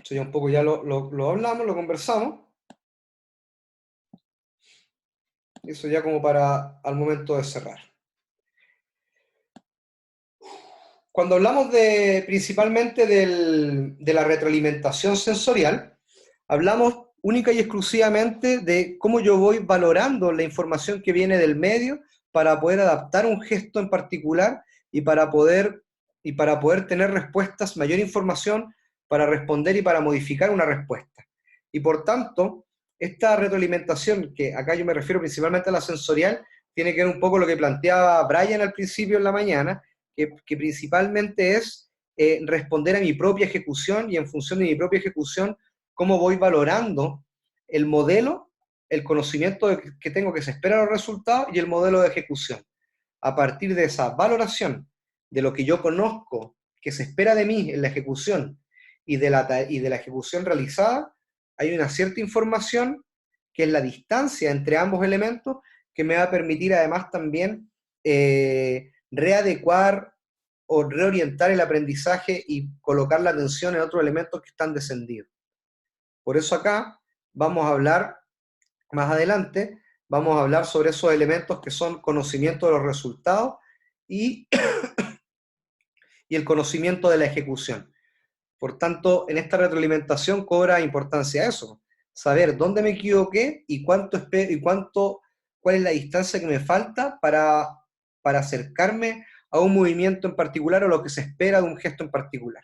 Eso ya un poco ya lo hablamos, lo conversamos. Eso ya como para al momento de cerrar. Cuando hablamos principalmente de la retroalimentación sensorial, hablamos única y exclusivamente de cómo yo voy valorando la información que viene del medio para poder adaptar un gesto en particular y para poder tener respuestas, mayor información para responder y para modificar una respuesta. Y por tanto, esta retroalimentación, que acá yo me refiero principalmente a la sensorial, tiene que ver un poco lo que planteaba Brian al principio en la mañana, que principalmente es responder a mi propia ejecución y en función de mi propia ejecución, cómo voy valorando el modelo, el conocimiento que tengo que se espera los resultados y el modelo de ejecución. A partir de esa valoración de lo que yo conozco, que se espera de mí en la ejecución y de la ejecución realizada, hay una cierta información que es la distancia entre ambos elementos que me va a permitir además también readecuar o reorientar el aprendizaje y colocar la atención en otros elementos que están descendidos. Por eso acá vamos a hablar, más adelante, vamos a hablar sobre esos elementos que son conocimiento de los resultados y el conocimiento de la ejecución. Por tanto, en esta retroalimentación cobra importancia eso, saber dónde me equivoqué y cuál es la distancia que me falta para acercarme a un movimiento en particular o lo que se espera de un gesto en particular.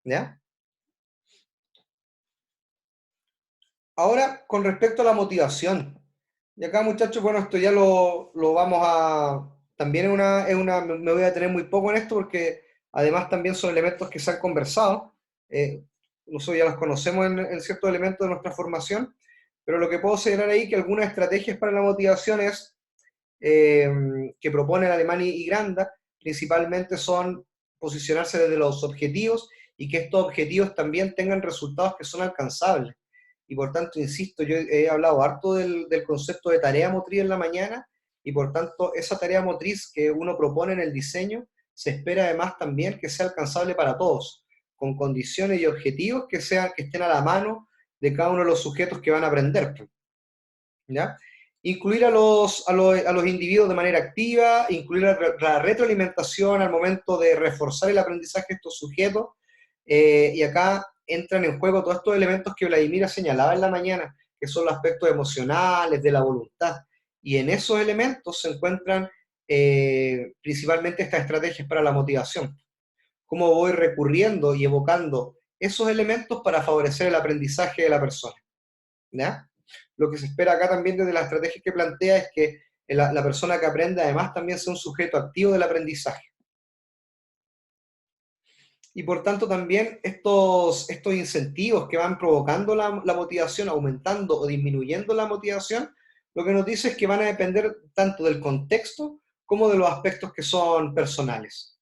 ¿Ya? Ahora, con respecto a la motivación. Y acá, muchachos, bueno, esto ya lo vamos a... También me voy a tener muy poco en esto porque además también son elementos que se han conversado. Nosotros ya los conocemos en ciertos elementos de nuestra formación, pero lo que puedo señalar ahí que algunas estrategias para la motivación que propone Alemán y Granda, principalmente son posicionarse desde los objetivos y que estos objetivos también tengan resultados que son alcanzables. Y por tanto, insisto, yo he hablado harto del concepto de tarea motriz en la mañana, y por tanto, esa tarea motriz que uno propone en el diseño, se espera además también que sea alcanzable para todos, con condiciones y objetivos que estén a la mano de cada uno de los sujetos que van a aprender. ¿Ya? Incluir a los individuos de manera activa, incluir la retroalimentación al momento de reforzar el aprendizaje de estos sujetos, y acá entran en juego todos estos elementos que Vladimir señalaba en la mañana, que son los aspectos emocionales, de la voluntad, y en esos elementos se encuentran principalmente estas estrategias para la motivación. Cómo voy recurriendo y evocando esos elementos para favorecer el aprendizaje de la persona. ¿Ya? Lo que se espera acá también desde la estrategia que plantea es que la persona que aprende además también sea un sujeto activo del aprendizaje. Y por tanto también estos incentivos que van provocando la motivación, aumentando o disminuyendo la motivación, lo que nos dice es que van a depender tanto del contexto como de los aspectos que son personales.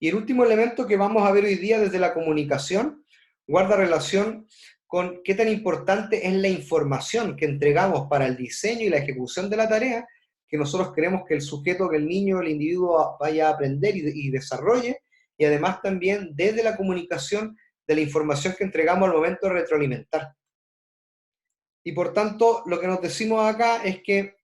Y el último elemento que vamos a ver hoy día desde la comunicación guarda relación con qué tan importante es la información que entregamos para el diseño y la ejecución de la tarea, que nosotros queremos que el sujeto, que el niño, el individuo vaya a aprender y desarrolle, y además también desde la comunicación de la información que entregamos al momento de retroalimentar. Y por tanto, lo que nos decimos acá es que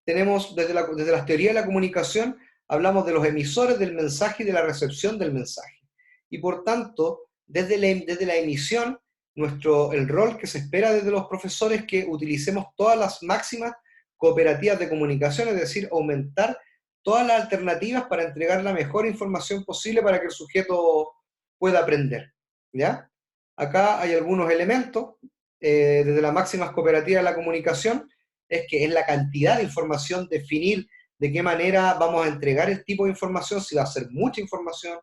tenemos, desde las teorías de la comunicación, hablamos de los emisores del mensaje y de la recepción del mensaje. Y por tanto, desde la emisión, el rol que se espera desde los profesores es que utilicemos todas las máximas cooperativas de comunicación, es decir, aumentar todas las alternativas para entregar la mejor información posible para que el sujeto pueda aprender, ¿ya? Acá hay algunos elementos, desde las máximas cooperativas de la comunicación, es que en la cantidad de información definir de qué manera vamos a entregar el tipo de información, si va a ser mucha información,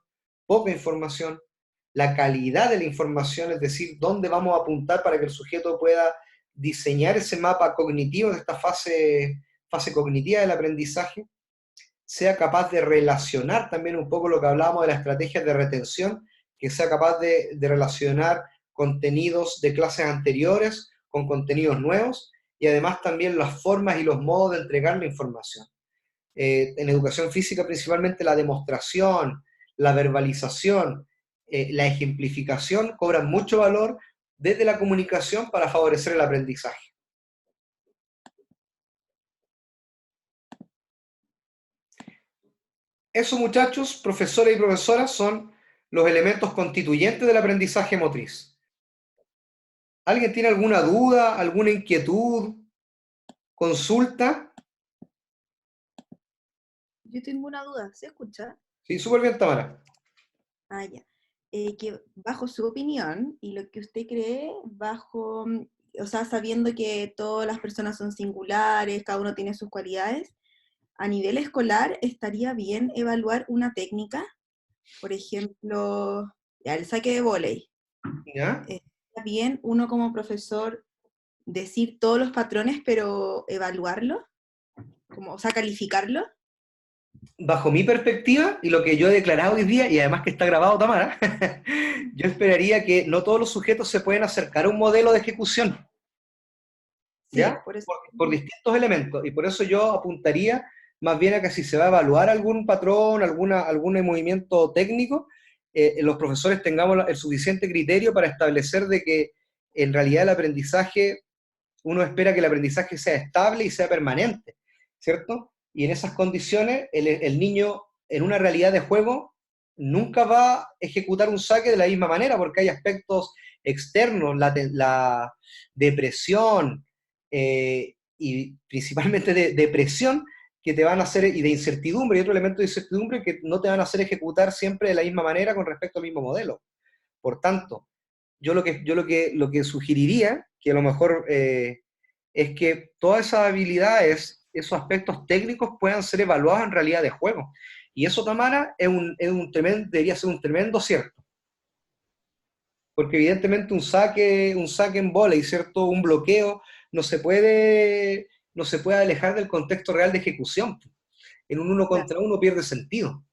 poca información, la calidad de la información, es decir, dónde vamos a apuntar para que el sujeto pueda diseñar ese mapa cognitivo de esta fase cognitiva del aprendizaje, sea capaz de relacionar también un poco lo que hablábamos de las estrategias de retención, que sea capaz de relacionar contenidos de clases anteriores con contenidos nuevos, y además también las formas y los modos de entregar la información. En educación física principalmente la demostración, la verbalización, la ejemplificación cobran mucho valor desde la comunicación para favorecer el aprendizaje. Eso, muchachos, profesores y profesoras, son los elementos constituyentes del aprendizaje motriz. ¿Alguien tiene alguna duda, alguna inquietud, consulta? Yo tengo una duda, ¿se escucha? Sí, súper bien, Tamara. Ah, ya. Que bajo su opinión y lo que usted cree, o sea, sabiendo que todas las personas son singulares, cada uno tiene sus cualidades, a nivel escolar estaría bien evaluar una técnica, por ejemplo, ya, el saque de vóley. ¿Ya? Está bien uno como profesor decir todos los patrones, pero evaluarlo, o sea, calificarlo. Bajo mi perspectiva, y lo que yo he declarado hoy día, y además que está grabado, Tamara, yo esperaría que no todos los sujetos se pueden acercar a un modelo de ejecución, ¿ya? Sí, por eso. Por distintos elementos, y por eso yo apuntaría más bien a que si se va a evaluar algún patrón, algún movimiento técnico, los profesores tengamos el suficiente criterio para establecer de que en realidad el aprendizaje, uno espera que el aprendizaje sea estable y sea permanente, ¿cierto? Y en esas condiciones, el niño, en una realidad de juego, nunca va a ejecutar un saque de la misma manera, porque hay aspectos externos, la depresión, y principalmente de presión, que te van a hacer, y de incertidumbre, y otro elemento de incertidumbre que no te van a hacer ejecutar siempre de la misma manera con respecto al mismo modelo. Por tanto, yo lo que sugeriría, que a lo mejor es que todas esas habilidades, esos aspectos técnicos puedan ser evaluados en realidad de juego. Y eso, Tamara, debería ser un tremendo cierto. Porque evidentemente un saque en vóley, ¿cierto? Un bloqueo, no se puede alejar del contexto real de ejecución. En un uno contra uno pierde sentido.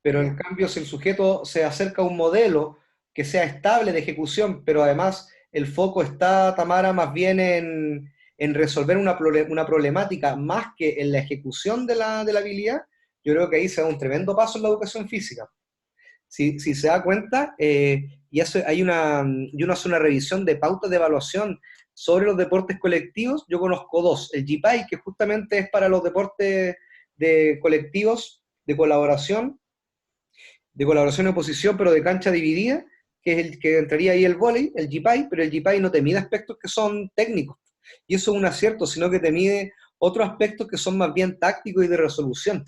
Pero en cambio, si el sujeto se acerca a un modelo que sea estable de ejecución, pero además el foco está, Tamara, más bien en resolver una problemática más que en la ejecución de la habilidad, yo creo que ahí se da un tremendo paso en la educación física. Si se da cuenta, y uno hace una revisión de pautas de evaluación sobre los deportes colectivos, yo conozco dos. El GPAI, que justamente es para los deportes de colectivos, de colaboración y oposición, pero de cancha dividida, que es el que entraría ahí el vóley, el GPAI, pero el GPAI no te mide aspectos que son técnicos. Y eso es un acierto, sino que te mide otros aspectos que son más bien tácticos y de resolución.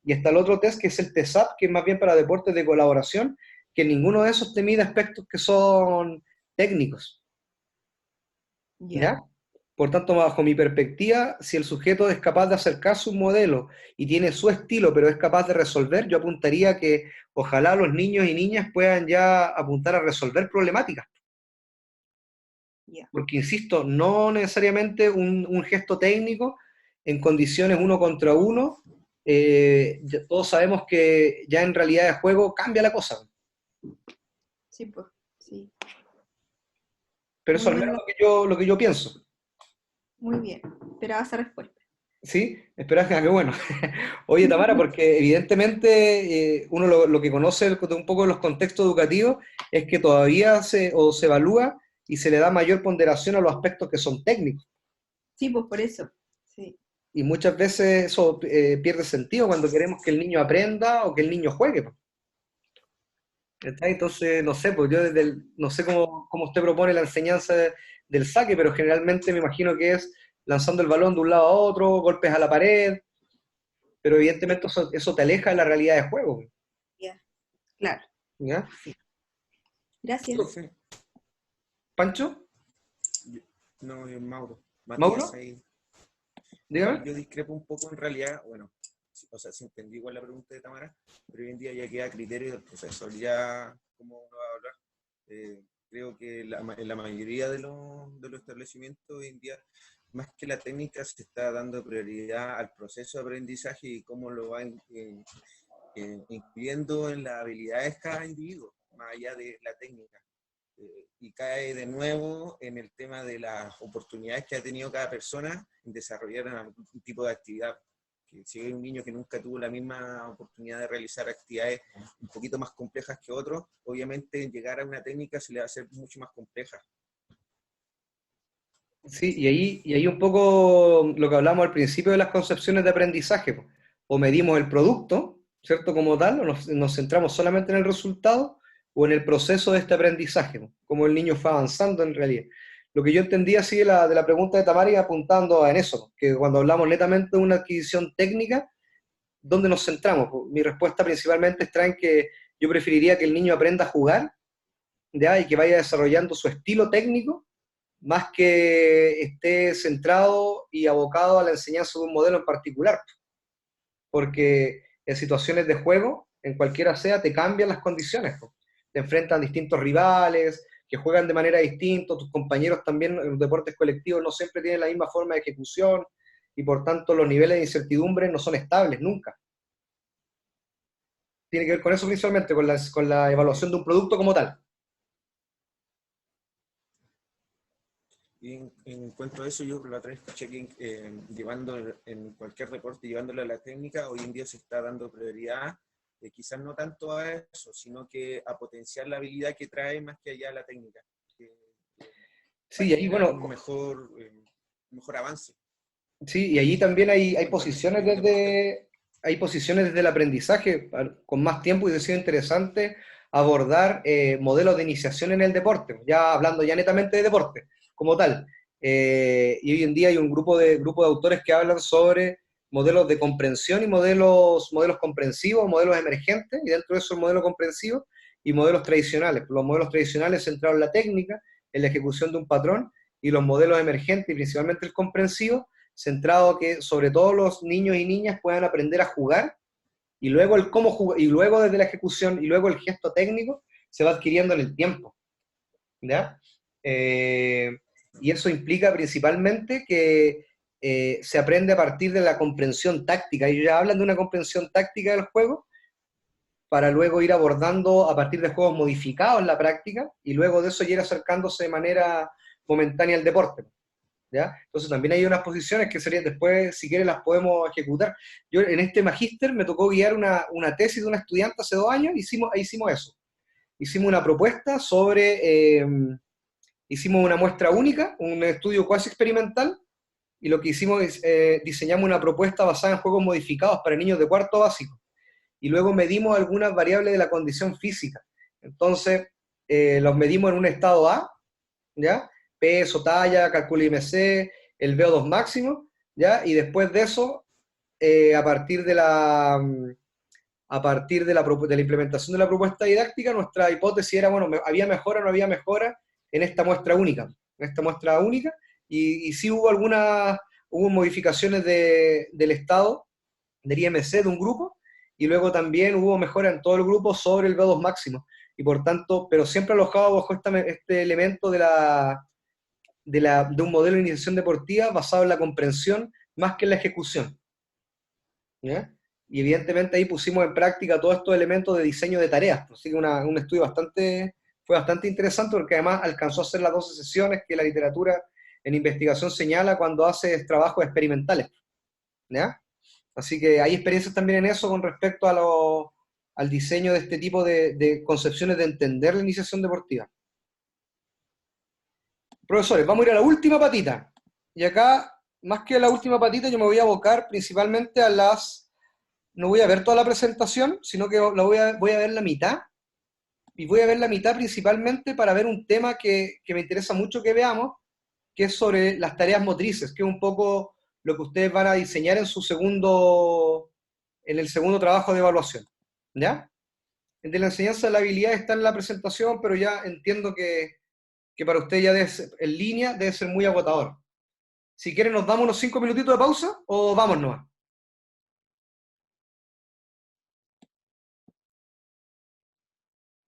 Y está el otro test, que es el TESAP, que es más bien para deportes de colaboración, que ninguno de esos te mide aspectos que son técnicos. ¿Ya? Por tanto, bajo mi perspectiva, si el sujeto es capaz de acercarse a un modelo y tiene su estilo, pero es capaz de resolver, yo apuntaría que ojalá los niños y niñas puedan ya apuntar a resolver problemáticas. Porque, insisto, no necesariamente un gesto técnico en condiciones uno contra uno, todos sabemos que ya en realidad de juego cambia la cosa. Sí, pues, sí. Pero eso al menos lo que yo pienso. Muy bien, esperaba esa respuesta. Sí, esperas que bueno. Oye, Tamara, porque evidentemente uno lo que conoce de un poco de los contextos educativos es que todavía se evalúa y se le da mayor ponderación a los aspectos que son técnicos. Sí, pues por eso. Sí. Y muchas veces eso pierde sentido cuando queremos que el niño aprenda o que el niño juegue, pues. ¿Cachai? Entonces, no sé, pues yo no sé cómo usted propone la enseñanza del saque, pero generalmente me imagino que es lanzando el balón de un lado a otro, golpes a la pared, pero evidentemente eso te aleja de la realidad de juego. Ya, claro. ¿Ya? Gracias. Profe, ¿Pancho? no, Mauro. ¿Mauro? Matías ahí. Dígame. Yo discrepo un poco en realidad, bueno, o sea, se entendí igual la pregunta de Tamara, pero hoy en día ya queda a criterio del profesor, ya cómo uno va a hablar. Creo que en la mayoría de los establecimientos hoy en día, más que la técnica, se está dando prioridad al proceso de aprendizaje y cómo lo va incluyendo en las habilidades cada individuo, más allá de la técnica. Y cae de nuevo en el tema de las oportunidades que ha tenido cada persona en desarrollar algún tipo de actividad. Que si hay un niño que nunca tuvo la misma oportunidad de realizar actividades un poquito más complejas que otros, obviamente llegar a una técnica se le va a hacer mucho más compleja. Sí, y ahí un poco lo que hablamos al principio de las concepciones de aprendizaje, po. O medimos el producto, ¿cierto? Como tal, o nos centramos solamente en el resultado, o en el proceso de este aprendizaje, po, como el niño fue avanzando en realidad. Lo que yo entendía así de la pregunta de Tamara iba apuntando en eso, que cuando hablamos netamente de una adquisición técnica, ¿dónde nos centramos? Po, mi respuesta principalmente está en que yo preferiría que el niño aprenda a jugar, ¿ya? Y que vaya desarrollando su estilo técnico más que esté centrado y abocado a la enseñanza de un modelo en particular, porque en situaciones de juego, en cualquiera sea, te cambian las condiciones, pues. Te enfrentan distintos rivales, que juegan de manera distinta, tus compañeros también en los deportes colectivos no siempre tienen la misma forma de ejecución, y por tanto los niveles de incertidumbre no son estables nunca. Tiene que ver con eso principalmente, con la evaluación de un producto como tal. Y en cuanto a eso, yo la otra vez escuché que llevando en cualquier deporte, llevándolo a la técnica, hoy en día se está dando prioridad, quizás no tanto a eso, sino que a potenciar la habilidad que trae más que allá a la técnica. Sí, y ahí, bueno, un mejor avance. sí, y allí también hay Cuando posiciones desarrolla un deporte. desde el aprendizaje con más tiempo y ha sido interesante abordar modelos de iniciación en el deporte, ya hablando ya netamente de deporte como tal. Y hoy en día hay un grupo de autores que hablan sobre modelos de comprensión y modelos comprensivos, modelos emergentes, y dentro de eso el modelo comprensivo y modelos tradicionales. Los modelos tradicionales centrados en la técnica, en la ejecución de un patrón, y los modelos emergentes, y principalmente el comprensivo, centrado que sobre todo los niños y niñas puedan aprender a jugar y luego el cómo jugar, y luego desde la ejecución y luego el gesto técnico se va adquiriendo en el tiempo, ¿ya? Y eso implica principalmente que se aprende a partir de la comprensión táctica. Ellos ya hablan de una comprensión táctica del juego para luego ir abordando a partir de juegos modificados en la práctica y luego de eso ir acercándose de manera momentánea al deporte. ¿Ya? Entonces también hay unas posiciones que serían después, si quieres, las podemos ejecutar. Yo en este magíster me tocó guiar una tesis de una estudiante hace 2 años, hicimos eso. Hicimos una propuesta hicimos una muestra única, un estudio cuasi experimental, y lo que hicimos es diseñamos una propuesta basada en juegos modificados para niños de cuarto básico. Y luego medimos algunas variables de la condición física. Entonces, los medimos en un estado A, ¿ya? Peso, talla, calculo IMC, el VO2 máximo, ¿ya? Y después de eso, a partir de la implementación de la propuesta didáctica, nuestra hipótesis era, bueno, ¿había mejora o no había mejora en esta muestra única? Y sí hubo modificaciones del estado, del IMC de un grupo, y luego también hubo mejora en todo el grupo sobre el VO2 máximo. Y por tanto, pero siempre alojado bajo este elemento de un modelo de iniciación deportiva basado en la comprensión más que en la ejecución, ¿ya? Y evidentemente ahí pusimos en práctica todos estos elementos de diseño de tareas. Así que un estudio fue bastante interesante porque además alcanzó a hacer las 12 sesiones que la literatura en investigación señala cuando haces trabajos experimentales. ¿ya? Así que hay experiencias también en eso con respecto al diseño de este tipo de concepciones de entender la iniciación deportiva. Profesores, vamos a ir a la última patita. Y acá, más que a la última patita, yo me voy a abocar principalmente a no voy a ver toda la presentación, sino que voy a ver la mitad. Y voy a ver la mitad principalmente para ver un tema que me interesa mucho que veamos, que es sobre las tareas motrices, que es un poco lo que ustedes van a diseñar en el segundo trabajo de evaluación. ¿Ya? El de la enseñanza de la habilidad está en la presentación, pero ya entiendo que para usted ya en línea debe ser muy agotador. Si quieren, nos damos unos 5 minutitos de pausa o vámonos.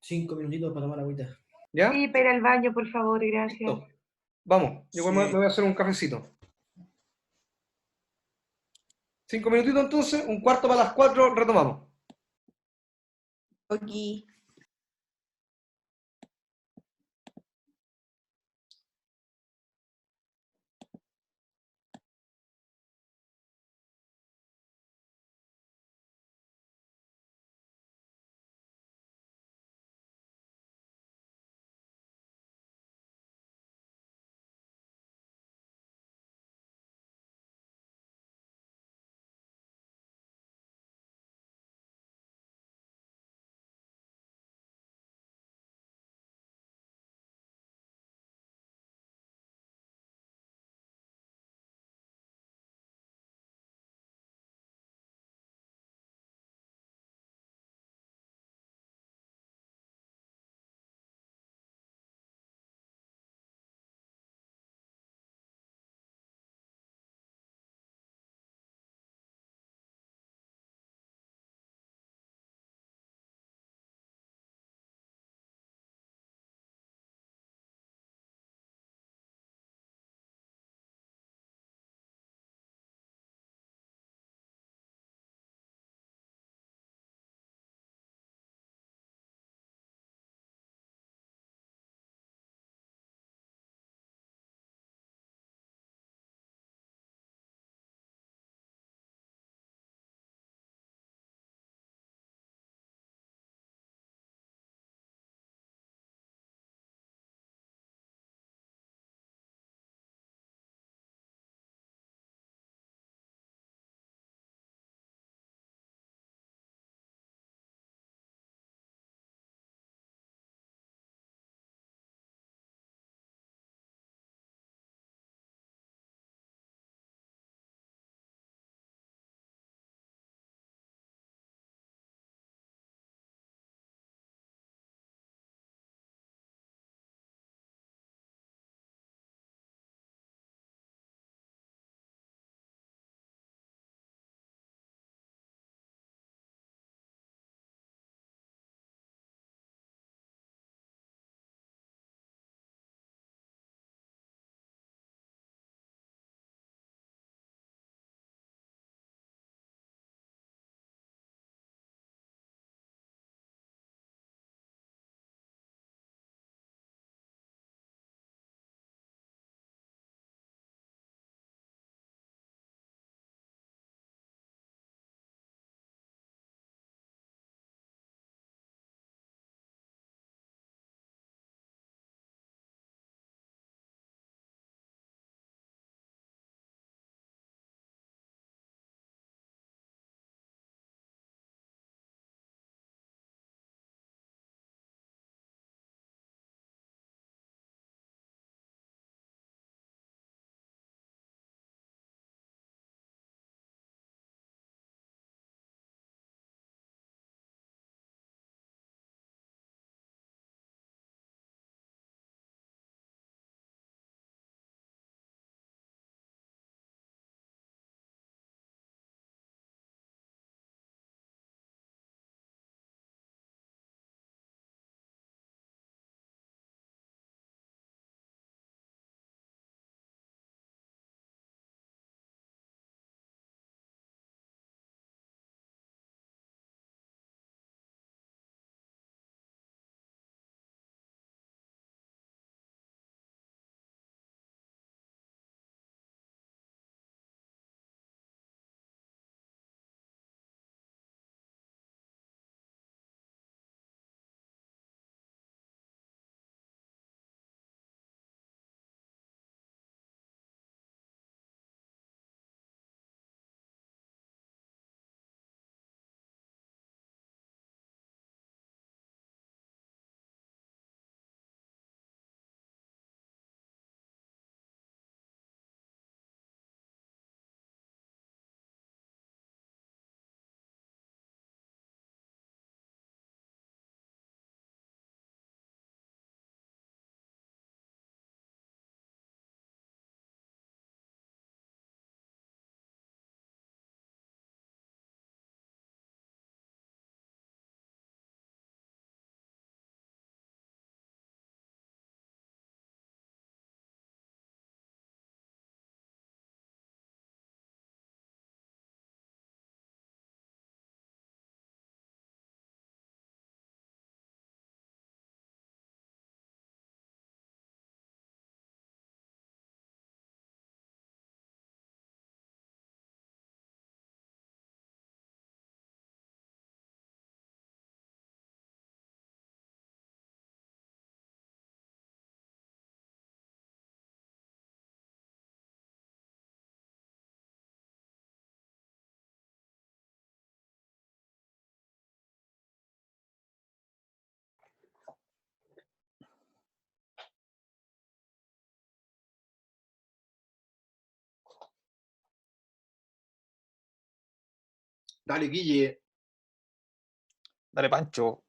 5 minutitos para tomar agüita. ¿Ya? Sí, para ir al baño, por favor, gracias. Listo. Vamos, yo me Sí. voy a hacer un cafecito. 5 minutitos entonces, un cuarto para las 4, retomamos. Ok. Dale, Guille. Dale, Pancho.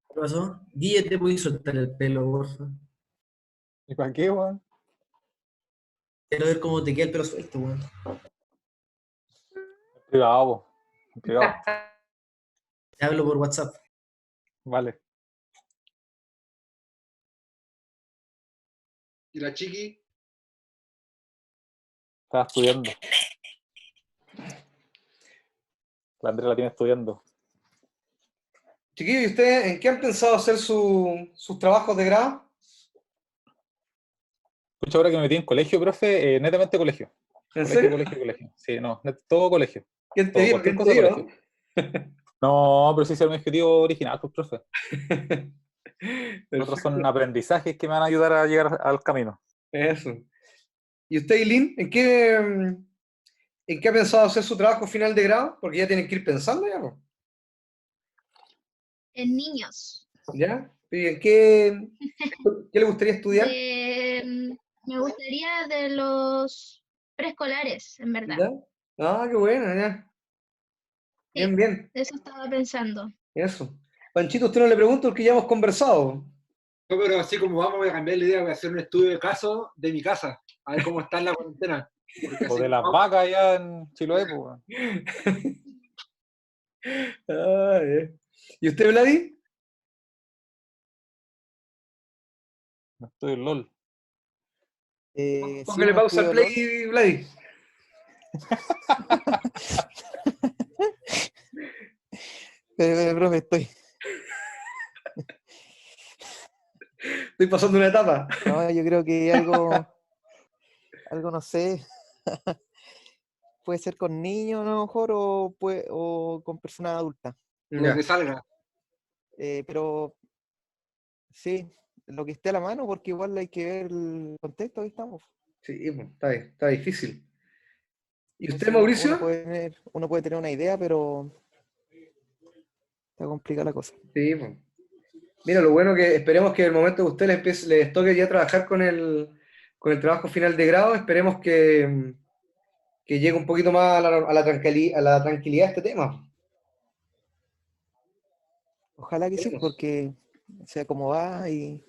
¿Qué pasó? Guille, ¿te puedes soltar el pelo, porfa? ¿Y para qué, weón? Quiero ver cómo te queda el pelo suelto, weón. Privado, po. Privado. Te hablo por WhatsApp. Vale. ¿Y la chiqui? Estaba estudiando. La Andrea la tiene estudiando. Chiquillos, ¿y ustedes en qué han pensado hacer sus trabajos de grado? Escucha, ahora que me metí en colegio, profe, netamente colegio. ¿En Colegio, serio? colegio, colegio. Sí, no, todo colegio. ¿Quién te Todo, dijo? cualquier ¿Quién te cosa, dijo? colegio. No, pero sí es mi objetivo original, pues, profe. Los otros son Perfecto. aprendizajes que me van a ayudar a llegar al camino. Eso. ¿Y usted, Eileen, en qué ha pensado hacer su trabajo final de grado? Porque ya tienen que ir pensando ya, ¿no? En niños. ¿Ya? ¿Y en qué le gustaría estudiar? Me gustaría de los preescolares, en verdad. ¿Ya? Ah, qué bueno, ya. Bien, Sí, bien. eso estaba pensando. Eso. Panchito, usted no le pregunto porque ya hemos conversado. No, pero así como vamos, voy a cambiar la idea, voy a hacer un estudio de caso de mi casa, a ver cómo está en la cuarentena. Porque O así de las como- vacas allá en Chiloé, pues, weón. Ah, ¿y usted, Vladi? No estoy en LOL. Sí, Póngale no pausa al estudio play, LOL. Vladi. Profe, estoy. Estoy pasando una etapa. No, yo creo que algo no sé, puede ser con niños a lo mejor o con personas adultas. Lo Ya. que salga. Pero sí, lo que esté a la mano, porque igual hay que ver el contexto que estamos. Sí, pues, está difícil. ¿Y usted, Entonces Mauricio? uno puede tener una idea, pero está complicada la cosa. Sí, pues. Mira, lo bueno que esperemos que el momento que a usted les toque ya trabajar con el trabajo final de grado, esperemos que llegue un poquito más a la tranquilidad este tema. Ojalá que sí, Esperemos. porque o sea cómo va y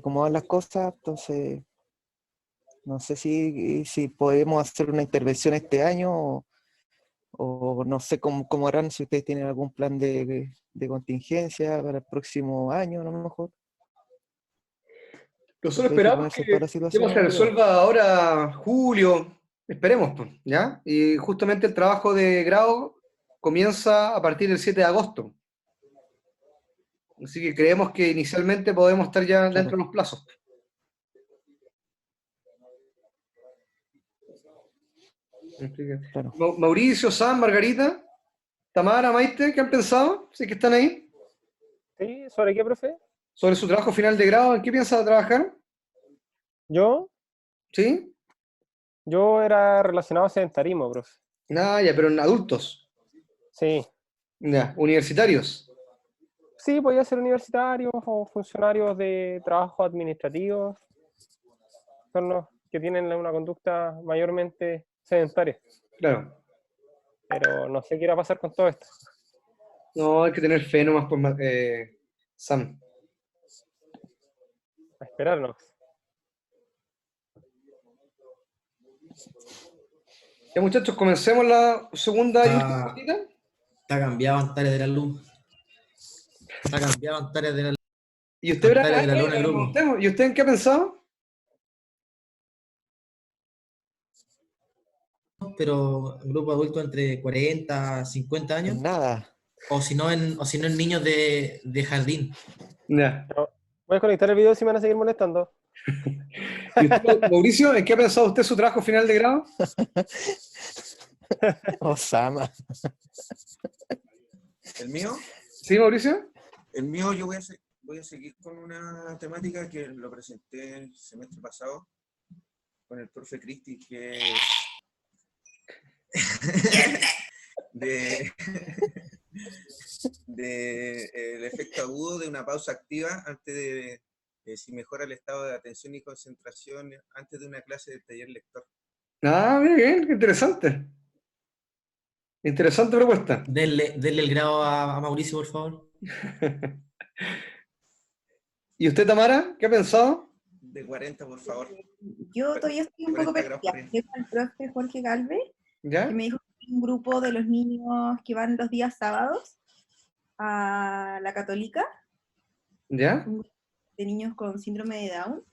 cómo van las cosas, entonces no sé si podemos hacer una intervención este año o no sé cómo harán, si ustedes tienen algún plan de contingencia para el próximo año, a lo mejor. Nosotros Porque hay que esperamos ponerse en toda que la el tema se situación. resuelva ahora, julio, esperemos, pues, ¿ya? Y justamente el trabajo de grado comienza a partir del 7 de agosto. Así que creemos que inicialmente podemos estar ya dentro Claro, de los plazos. Así que, claro. Mauricio, Sam, Margarita, Tamara, Maite, ¿qué han pensado? ¿Sí que están ahí? ¿Sí? ¿Sobre qué, profe? Sobre su trabajo final de grado, ¿en qué piensa trabajar? Yo ¿Sí? era relacionado a sedentarismo, profe. Nada, ya, pero en adultos, Sí. ya, universitarios. Sí, podía ser universitarios o funcionarios de trabajo administrativos. Son los que tienen una conducta mayormente sedentaria. Claro. Pero no sé qué irá a pasar con todo esto. No, hay que tener fe nomás, pues, Sam. A esperarnos. Ya, muchachos, comencemos la segunda y última Está, partida. está cambiado Antares de la Luz. Está cambiado Antares de la Luz. ¿Y usted, Brian, Antares de la Luna, el le grupo. preguntemos, ¿y usted en qué ha pensado? Pero un grupo adulto entre 40 50 años, En nada. o si no en niños de jardín. Ya. Voy a conectar el video si me van a seguir molestando. ¿Y usted, Mauricio, en qué ha pensado usted su trabajo final de grado? Osama. ¿El mío? ¿Sí, Mauricio? El mío yo voy a seguir con una temática que lo presenté el semestre pasado con el profe Cristi, que es de el efecto agudo de una pausa activa antes si mejora el estado de atención y concentración antes de una clase de taller lector. Ah, bien, qué interesante. Interesante propuesta. Denle el grado a Mauricio, por favor. ¿Y usted, Tamara, qué ha pensado? De 40, por favor. Yo todavía estoy un poco 40 grados por perdida. día. Tengo al profe Jorge Galvez, ¿Ya? que me dijo que hay un grupo de los niños que van los días sábados a la Católica, ¿Ya? un grupo de niños con síndrome de Down,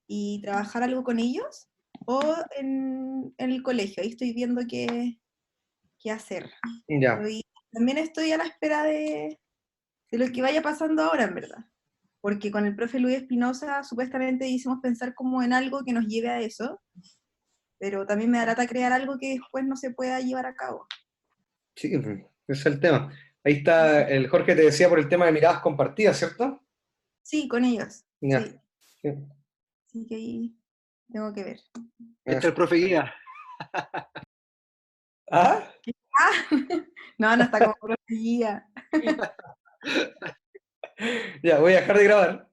y trabajar algo con ellos, o en el colegio. Ahí estoy viendo qué hacer. Ya. Y también estoy a la espera de lo que vaya pasando ahora, en verdad. Porque con el profe Luis Espinosa supuestamente hicimos pensar como en algo que nos lleve a eso, pero también me da lata crear algo que después no se pueda llevar a cabo. Sí, ese es el tema. Ahí está, el Jorge te decía por el tema de miradas compartidas, ¿cierto? Sí, con ellos. Ya. Sí. Sí. Así que ahí tengo que ver. Este es el profe guía. ¿Ah? No está como profe guía. Ya, voy a dejar de grabar.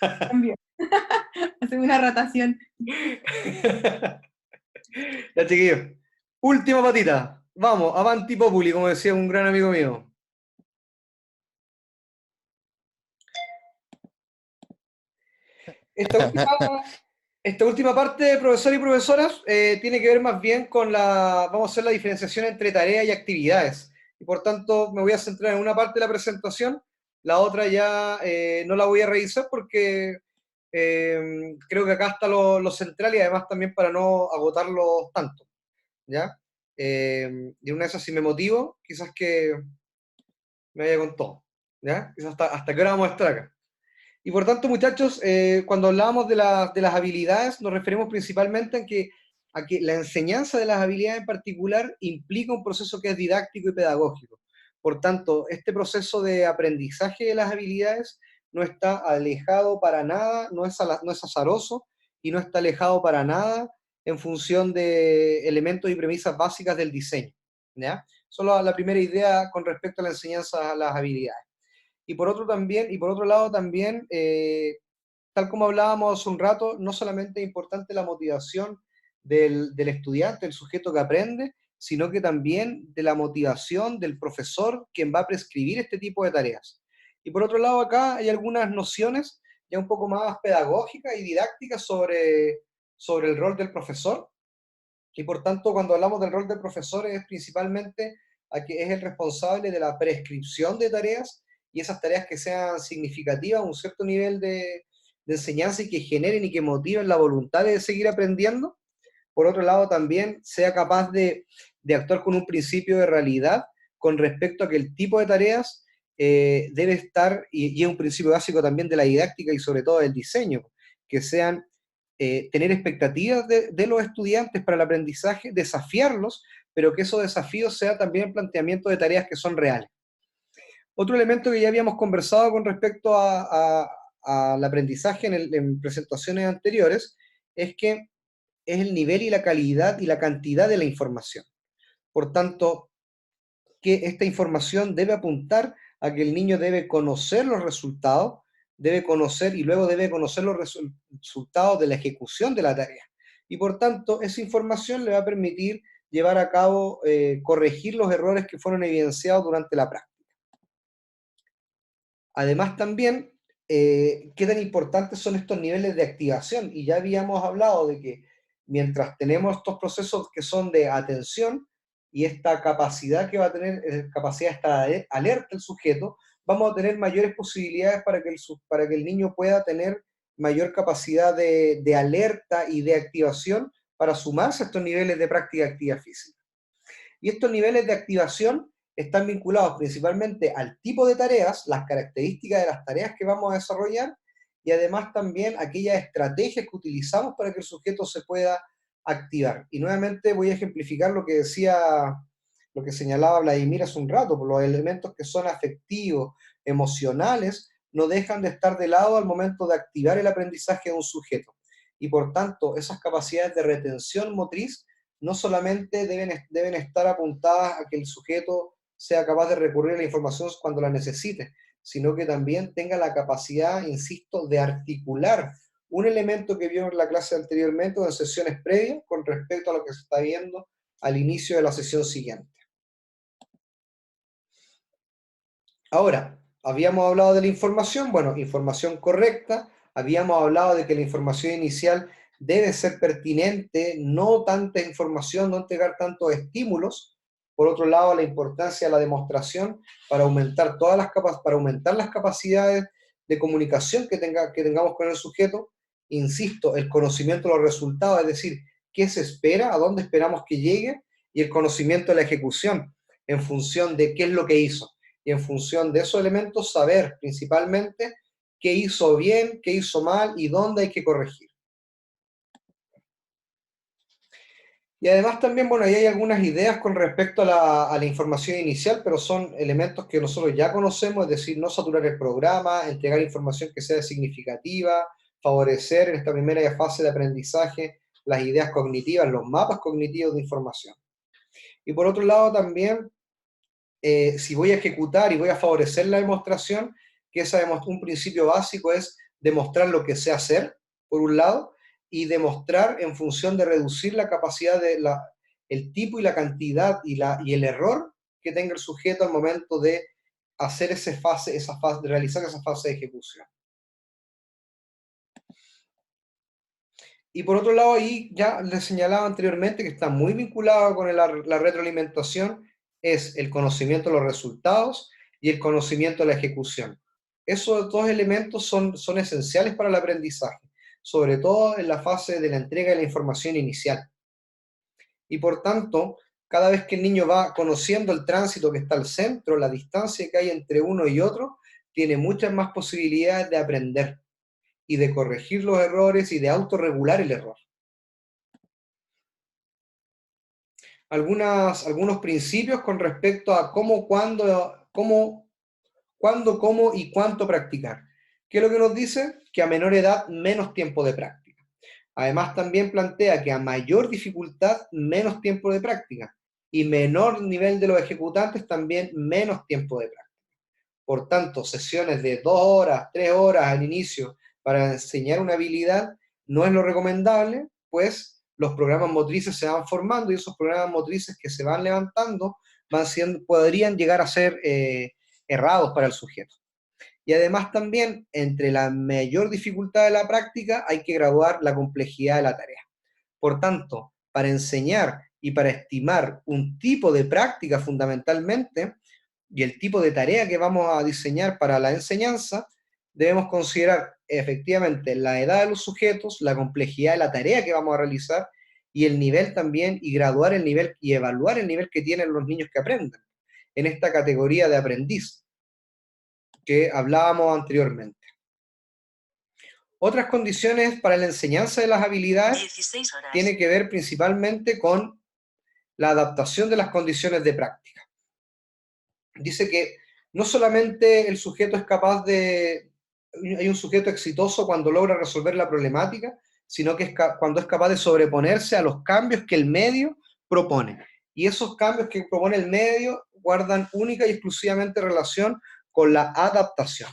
Cambio. Hacemos una rotación. Ya, chiquillos. Última patita. Vamos, avanti populi, como decía un gran amigo mío. Esta última parte, profesor y profesoras, tiene que ver más bien con vamos a hacer la diferenciación entre tarea y actividades. Y por tanto, me voy a centrar en una parte de la presentación, la otra ya no la voy a revisar porque creo que acá está lo central y además también para no agotarlo tanto, ¿ya? Y una de esas, si me motivo, quizás que me vaya con todo, ¿ya? Quizás hasta que ahora vamos a estar acá. Y por tanto, muchachos, cuando hablábamos de las habilidades, nos referimos principalmente a que la enseñanza de las habilidades en particular implica un proceso que es didáctico y pedagógico. Por tanto, este proceso de aprendizaje de las habilidades no está alejado para nada, no es azaroso y no está alejado para nada en función de elementos y premisas básicas del diseño, ¿ya? Solo la primera idea con respecto a la enseñanza de las habilidades. Y por otro lado también, tal como hablábamos hace un rato, no solamente es importante la motivación del estudiante, el sujeto que aprende, sino que también de la motivación del profesor quien va a prescribir este tipo de tareas. Y por otro lado acá hay algunas nociones ya un poco más pedagógicas y didácticas sobre el rol del profesor. Y por tanto, cuando hablamos del rol del profesor es principalmente a que es el responsable de la prescripción de tareas y esas tareas que sean significativas, un cierto nivel de enseñanza y que generen y que motiven la voluntad de seguir aprendiendo. Por otro lado, también sea capaz de actuar con un principio de realidad con respecto a que el tipo de tareas debe estar, y es un principio básico también de la didáctica y sobre todo del diseño, que sean tener expectativas de los estudiantes para el aprendizaje, desafiarlos, pero que esos desafíos sea también el planteamiento de tareas que son reales. Otro elemento que ya habíamos conversado con respecto al aprendizaje en presentaciones anteriores es que es el nivel y la calidad y la cantidad de la información. Por tanto, que esta información debe apuntar a que el niño debe conocer los resultados, debe conocer y luego debe conocer los resultados de la ejecución de la tarea. Y por tanto, esa información le va a permitir llevar a cabo, corregir los errores que fueron evidenciados durante la práctica. Además también, qué tan importantes son estos niveles de activación. Y ya habíamos hablado de que mientras tenemos estos procesos que son de atención y esta capacidad que va a tener, capacidad de estar alerta el sujeto, vamos a tener mayores posibilidades para que el niño pueda tener mayor capacidad de alerta y de activación para sumarse a estos niveles de práctica activa física. Y estos niveles de activación están vinculados principalmente al tipo de tareas, las características de las tareas que vamos a desarrollar y además también aquellas estrategias que utilizamos para que el sujeto se pueda activar. Y nuevamente voy a ejemplificar lo que lo que señalaba Vladimir hace un rato, por los elementos que son afectivos, emocionales, no dejan de estar de lado al momento de activar el aprendizaje de un sujeto. Y por tanto, esas capacidades de retención motriz no solamente deben estar apuntadas a que el sujeto sea capaz de recurrir a la información cuando la necesite, sino que también tenga la capacidad, insisto, de articular un elemento que vio en la clase anteriormente o en sesiones previas con respecto a lo que se está viendo al inicio de la sesión siguiente. Ahora, habíamos hablado de la información, bueno, información correcta, habíamos hablado de que la información inicial debe ser pertinente, no tanta información, no entregar tantos estímulos. Por otro lado, la importancia de la demostración para aumentar para aumentar las capacidades de comunicación que tengamos con el sujeto. Insisto, el conocimiento de los resultados, es decir, qué se espera, a dónde esperamos que llegue, y el conocimiento de la ejecución, en función de qué es lo que hizo. Y en función de esos elementos, saber principalmente qué hizo bien, qué hizo mal y dónde hay que corregir. Y además también, bueno, ahí hay algunas ideas con respecto a la información inicial, pero son elementos que nosotros ya conocemos, es decir, no saturar el programa, entregar información que sea significativa, favorecer en esta primera fase de aprendizaje las ideas cognitivas, los mapas cognitivos de información. Y por otro lado también, si voy a ejecutar y voy a favorecer la demostración, que un principio básico es demostrar lo que sé hacer, por un lado, y demostrar en función de reducir la capacidad el tipo y la cantidad y el error que tenga el sujeto al momento de hacer de realizar esa fase de ejecución. Y por otro lado, ahí ya les señalaba anteriormente que está muy vinculado con la retroalimentación, es el conocimiento de los resultados y el conocimiento de la ejecución. Esos dos elementos son esenciales para el aprendizaje, sobre todo en la fase de la entrega de la información inicial. Y por tanto, cada vez que el niño va conociendo el tránsito que está al centro, la distancia que hay entre uno y otro, tiene muchas más posibilidades de aprender y de corregir los errores y de autorregular el error. Algunos principios con respecto a cómo, cómo y cuánto practicar. ¿Qué es lo que nos dice? Que a menor edad, menos tiempo de práctica. Además, también plantea que a mayor dificultad, menos tiempo de práctica. Y menor nivel de los ejecutantes, también menos tiempo de práctica. Por tanto, sesiones de 2 horas, 3 horas al inicio para enseñar una habilidad no es lo recomendable, pues los programas motrices se van formando y esos programas motrices que se van levantando podrían llegar a ser errados para el sujeto. Y además también, entre la mayor dificultad de la práctica, hay que graduar la complejidad de la tarea. Por tanto, para enseñar y para estimar un tipo de práctica fundamentalmente, y el tipo de tarea que vamos a diseñar para la enseñanza, debemos considerar efectivamente la edad de los sujetos, la complejidad de la tarea que vamos a realizar, y el nivel también, y graduar el nivel, y evaluar el nivel que tienen los niños que aprenden, en esta categoría de aprendiz que hablábamos anteriormente. Otras condiciones para la enseñanza de las habilidades tiene que ver principalmente con la adaptación de las condiciones de práctica. Dice que no solamente el sujeto es capaz hay un sujeto exitoso cuando logra resolver la problemática, sino que cuando es capaz de sobreponerse a los cambios que el medio propone. Y esos cambios que propone el medio guardan única y exclusivamente relación con la adaptación.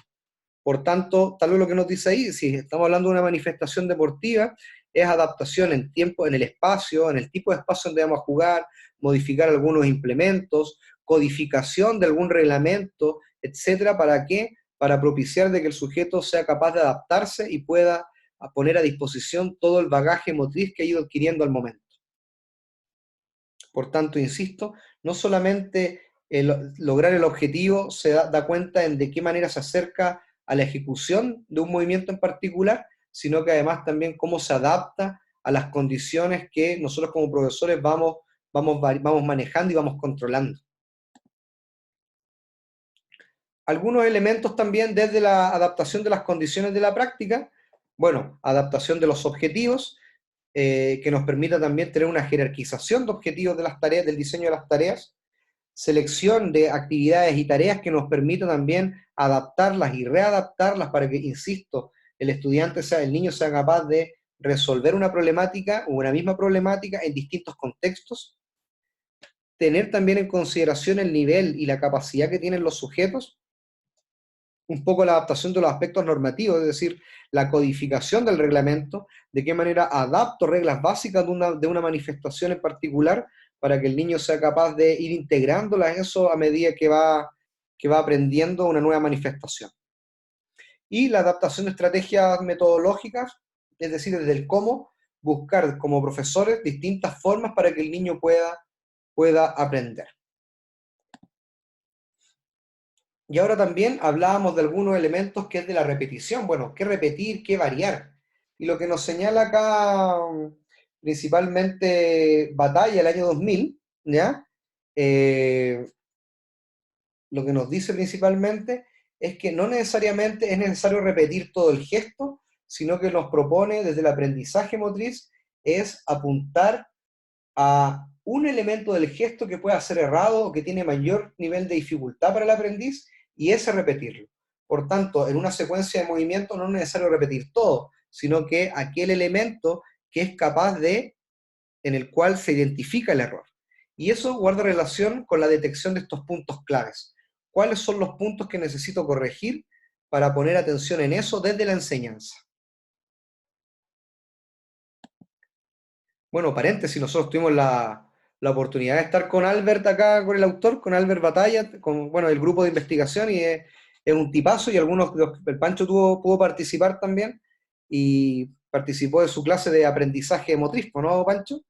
Por tanto, tal vez lo que nos dice ahí, si estamos hablando de una manifestación deportiva, es adaptación en tiempo, en el espacio, en el tipo de espacio donde vamos a jugar, modificar algunos implementos, codificación de algún reglamento, etcétera. ¿Para qué? Para propiciar de que el sujeto sea capaz de adaptarse y pueda poner a disposición todo el bagaje motriz que ha ido adquiriendo al momento. Por tanto, insisto, no solamente lograr el objetivo se da cuenta en de qué manera se acerca a la ejecución de un movimiento en particular, sino que además también cómo se adapta a las condiciones que nosotros como profesores vamos manejando y vamos controlando. Algunos elementos también desde la adaptación de las condiciones de la práctica, bueno, adaptación de los objetivos, que nos permita también tener una jerarquización de objetivos de las tareas, del diseño de las tareas, selección de actividades y tareas que nos permita también adaptarlas y readaptarlas para que, insisto, el niño sea capaz de resolver una problemática o una misma problemática en distintos contextos, tener también en consideración el nivel y la capacidad que tienen los sujetos, un poco la adaptación de los aspectos normativos, es decir, la codificación del reglamento, de qué manera adapto reglas básicas de una manifestación en particular para que el niño sea capaz de ir integrándolas eso a medida que va aprendiendo una nueva manifestación. Y la adaptación de estrategias metodológicas, es decir, desde el cómo, buscar como profesores distintas formas para que el niño pueda aprender. Y ahora también hablábamos de algunos elementos que es de la repetición. Bueno, qué repetir, qué variar. Y lo que nos señala acá principalmente Batalla, el año 2000, ¿ya? Lo que nos dice principalmente es que no necesariamente es necesario repetir todo el gesto, sino que nos propone desde el aprendizaje motriz es apuntar a un elemento del gesto que pueda ser errado o que tiene mayor nivel de dificultad para el aprendiz y ese repetirlo. Por tanto, en una secuencia de movimiento no es necesario repetir todo, sino que aquel elemento que es capaz de, en el cual se identifica el error. Y eso guarda relación con la detección de estos puntos claves. ¿Cuáles son los puntos que necesito corregir para poner atención en eso desde la enseñanza? Bueno, paréntesis, nosotros tuvimos la oportunidad de estar con Albert acá, con el autor, con Albert Batalla, con bueno, el grupo de investigación, y es un tipazo, y el Pancho pudo participar también, y participó de su clase de aprendizaje motriz, ¿no, Pancho?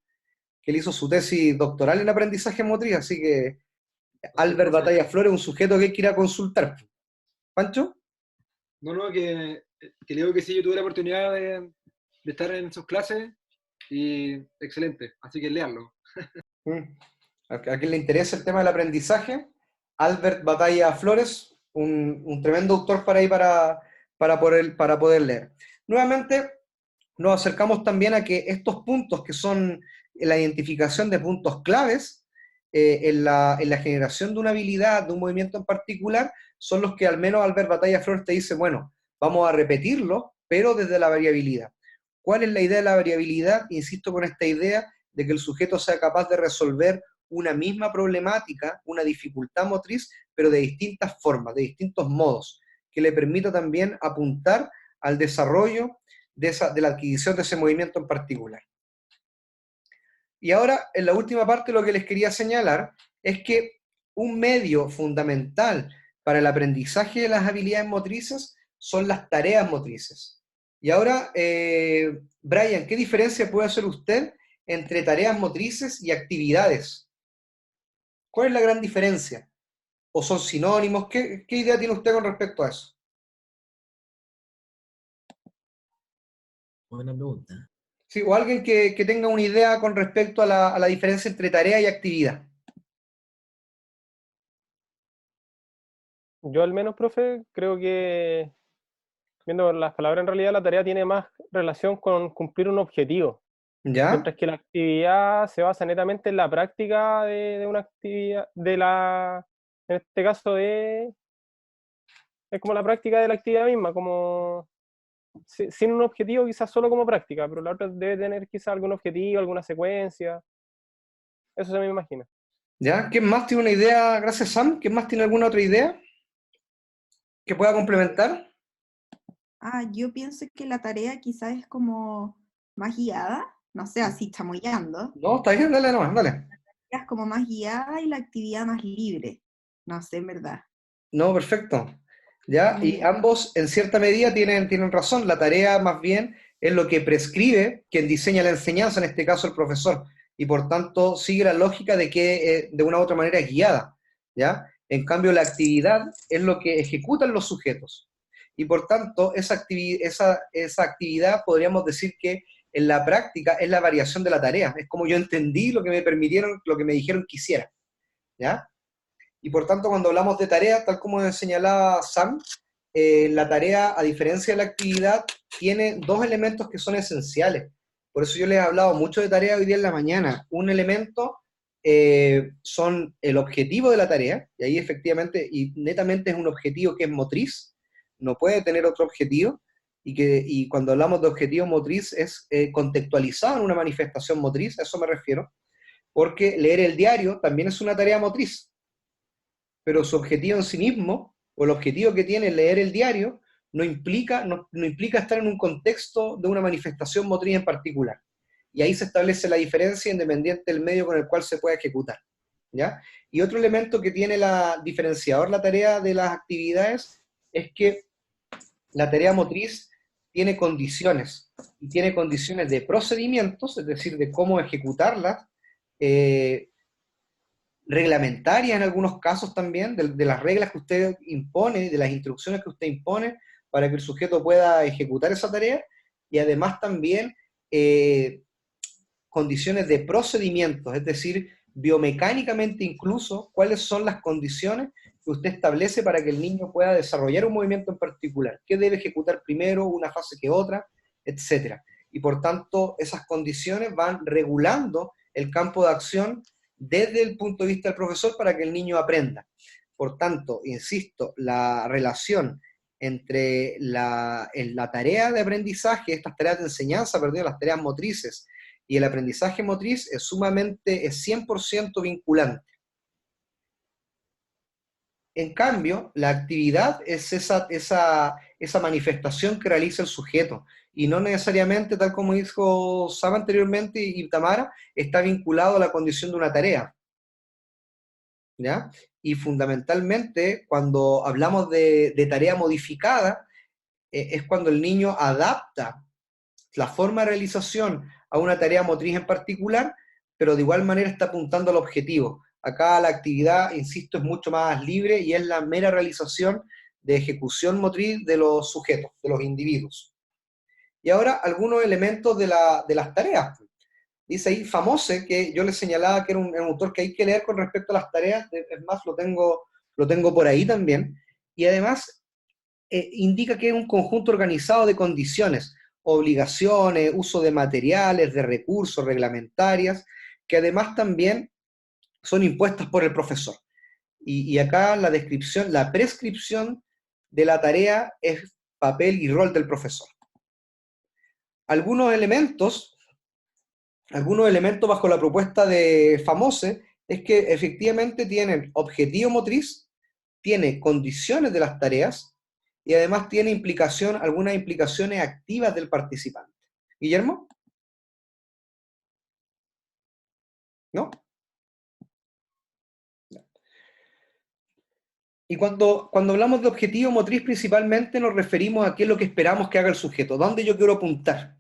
Que él hizo su tesis doctoral en aprendizaje motriz, así que Albert Batalla Flores es un sujeto que hay que ir a consultar. ¿Pancho? No, que le digo que sí, yo tuve la oportunidad de estar en sus clases, y excelente, así que léanlo. A quien le interesa el tema del aprendizaje, Albert Batalla Flores, un tremendo autor para ahí para poder leer. Nuevamente, nos acercamos también a que estos puntos que son la identificación de puntos claves en la generación de una habilidad, de un movimiento en particular, son los que al menos Albert Batalla Flores te dice, bueno, vamos a repetirlo, pero desde la variabilidad. ¿Cuál es la idea de la variabilidad? Insisto con esta idea de que el sujeto sea capaz de resolver una misma problemática, una dificultad motriz, pero de distintas formas, de distintos modos, que le permita también apuntar al desarrollo de la adquisición de ese movimiento en particular. Y ahora, en la última parte, lo que les quería señalar es que un medio fundamental para el aprendizaje de las habilidades motrices son las tareas motrices. Y ahora, Brian, ¿qué diferencia puede hacer usted entre tareas motrices y actividades? ¿Cuál es la gran diferencia? ¿O son sinónimos? ¿Qué idea tiene usted con respecto a eso? Buena pregunta. Sí, o alguien que tenga una idea con respecto a la diferencia entre tarea y actividad. Yo al menos, profe, creo que, viendo las palabras, en realidad la tarea tiene más relación con cumplir un objetivo. ¿Ya? Mientras que la actividad se basa netamente en la práctica de una actividad, en este caso es como la práctica de la actividad misma, como sin un objetivo, quizás solo como práctica, pero la otra debe tener quizás algún objetivo, alguna secuencia. Eso se me imagina. ¿Ya? ¿Quién más tiene una idea? Gracias, Sam. ¿Quién más tiene alguna otra idea que pueda complementar? Yo pienso que la tarea quizás es como más guiada, no sé, así chamullando. No, está bien, dale nomás, dale. Es como más guiada y la actividad más libre, no sé, en verdad. No, perfecto. ¿Ya? Y ambos, en cierta medida, tienen razón. La tarea, más bien, es lo que prescribe quien diseña la enseñanza, en este caso el profesor, y por tanto sigue la lógica de que de una u otra manera es guiada, ¿ya? En cambio, la actividad es lo que ejecutan los sujetos. Y por tanto, esa actividad podríamos decir que en la práctica es la variación de la tarea. Es como yo entendí lo que me permitieron, lo que me dijeron que hiciera, ¿ya? Y por tanto, cuando hablamos de tarea, tal como señalaba Sam, la tarea, a diferencia de la actividad, tiene dos elementos que son esenciales. Por eso yo les he hablado mucho de tarea hoy día en la mañana. Un elemento son el objetivo de la tarea, y ahí efectivamente, y netamente es un objetivo que es motriz, no puede tener otro objetivo, y cuando hablamos de objetivo motriz es contextualizado en una manifestación motriz, a eso me refiero, porque leer el diario también es una tarea motriz, pero su objetivo en sí mismo o el objetivo que tiene leer el diario no implica estar en un contexto de una manifestación motriz en particular. Y ahí se establece la diferencia independiente del medio con el cual se puede ejecutar, ¿ya? Y otro elemento que tiene diferenciador la tarea de las actividades es que la tarea motriz tiene condiciones, y tiene condiciones de procedimientos, es decir, de cómo ejecutarlas, reglamentarias en algunos casos también, de las reglas que usted impone, de las instrucciones que usted impone para que el sujeto pueda ejecutar esa tarea, y además también condiciones de procedimientos, es decir, biomecánicamente incluso, cuáles son las condiciones que usted establece para que el niño pueda desarrollar un movimiento en particular, qué debe ejecutar primero, una fase que otra, etc. Y por tanto, esas condiciones van regulando el campo de acción desde el punto de vista del profesor para que el niño aprenda. Por tanto, insisto, la relación entre la tarea de aprendizaje, estas tareas de enseñanza, perdón, las tareas motrices, y el aprendizaje motriz es 100% vinculante. En cambio, la actividad es esa manifestación que realiza el sujeto, y no necesariamente, tal como dijo Sam anteriormente y Tamara, está vinculado a la condición de una tarea, ¿ya? Y fundamentalmente, cuando hablamos de tarea modificada, es cuando el niño adapta la forma de realización a una tarea motriz en particular, pero de igual manera está apuntando al objetivo. Acá la actividad, insisto, es mucho más libre y es la mera realización de ejecución motriz de los sujetos, de los individuos. Y ahora algunos elementos de las tareas. Dice ahí Famose, que yo les señalaba que era un autor que hay que leer con respecto a las tareas, es más, lo tengo por ahí también, y además indica que es un conjunto organizado de condiciones, obligaciones, uso de materiales, de recursos reglamentarias, que además también son impuestas por el profesor. Y acá la descripción, la prescripción de la tarea es papel y rol del profesor. Algunos elementos bajo la propuesta de Famose es que efectivamente tienen objetivo motriz, tiene condiciones de las tareas, y además tiene algunas implicaciones activas del participante. ¿Guillermo? ¿No? Y cuando hablamos de objetivo motriz, principalmente nos referimos a qué es lo que esperamos que haga el sujeto, dónde yo quiero apuntar.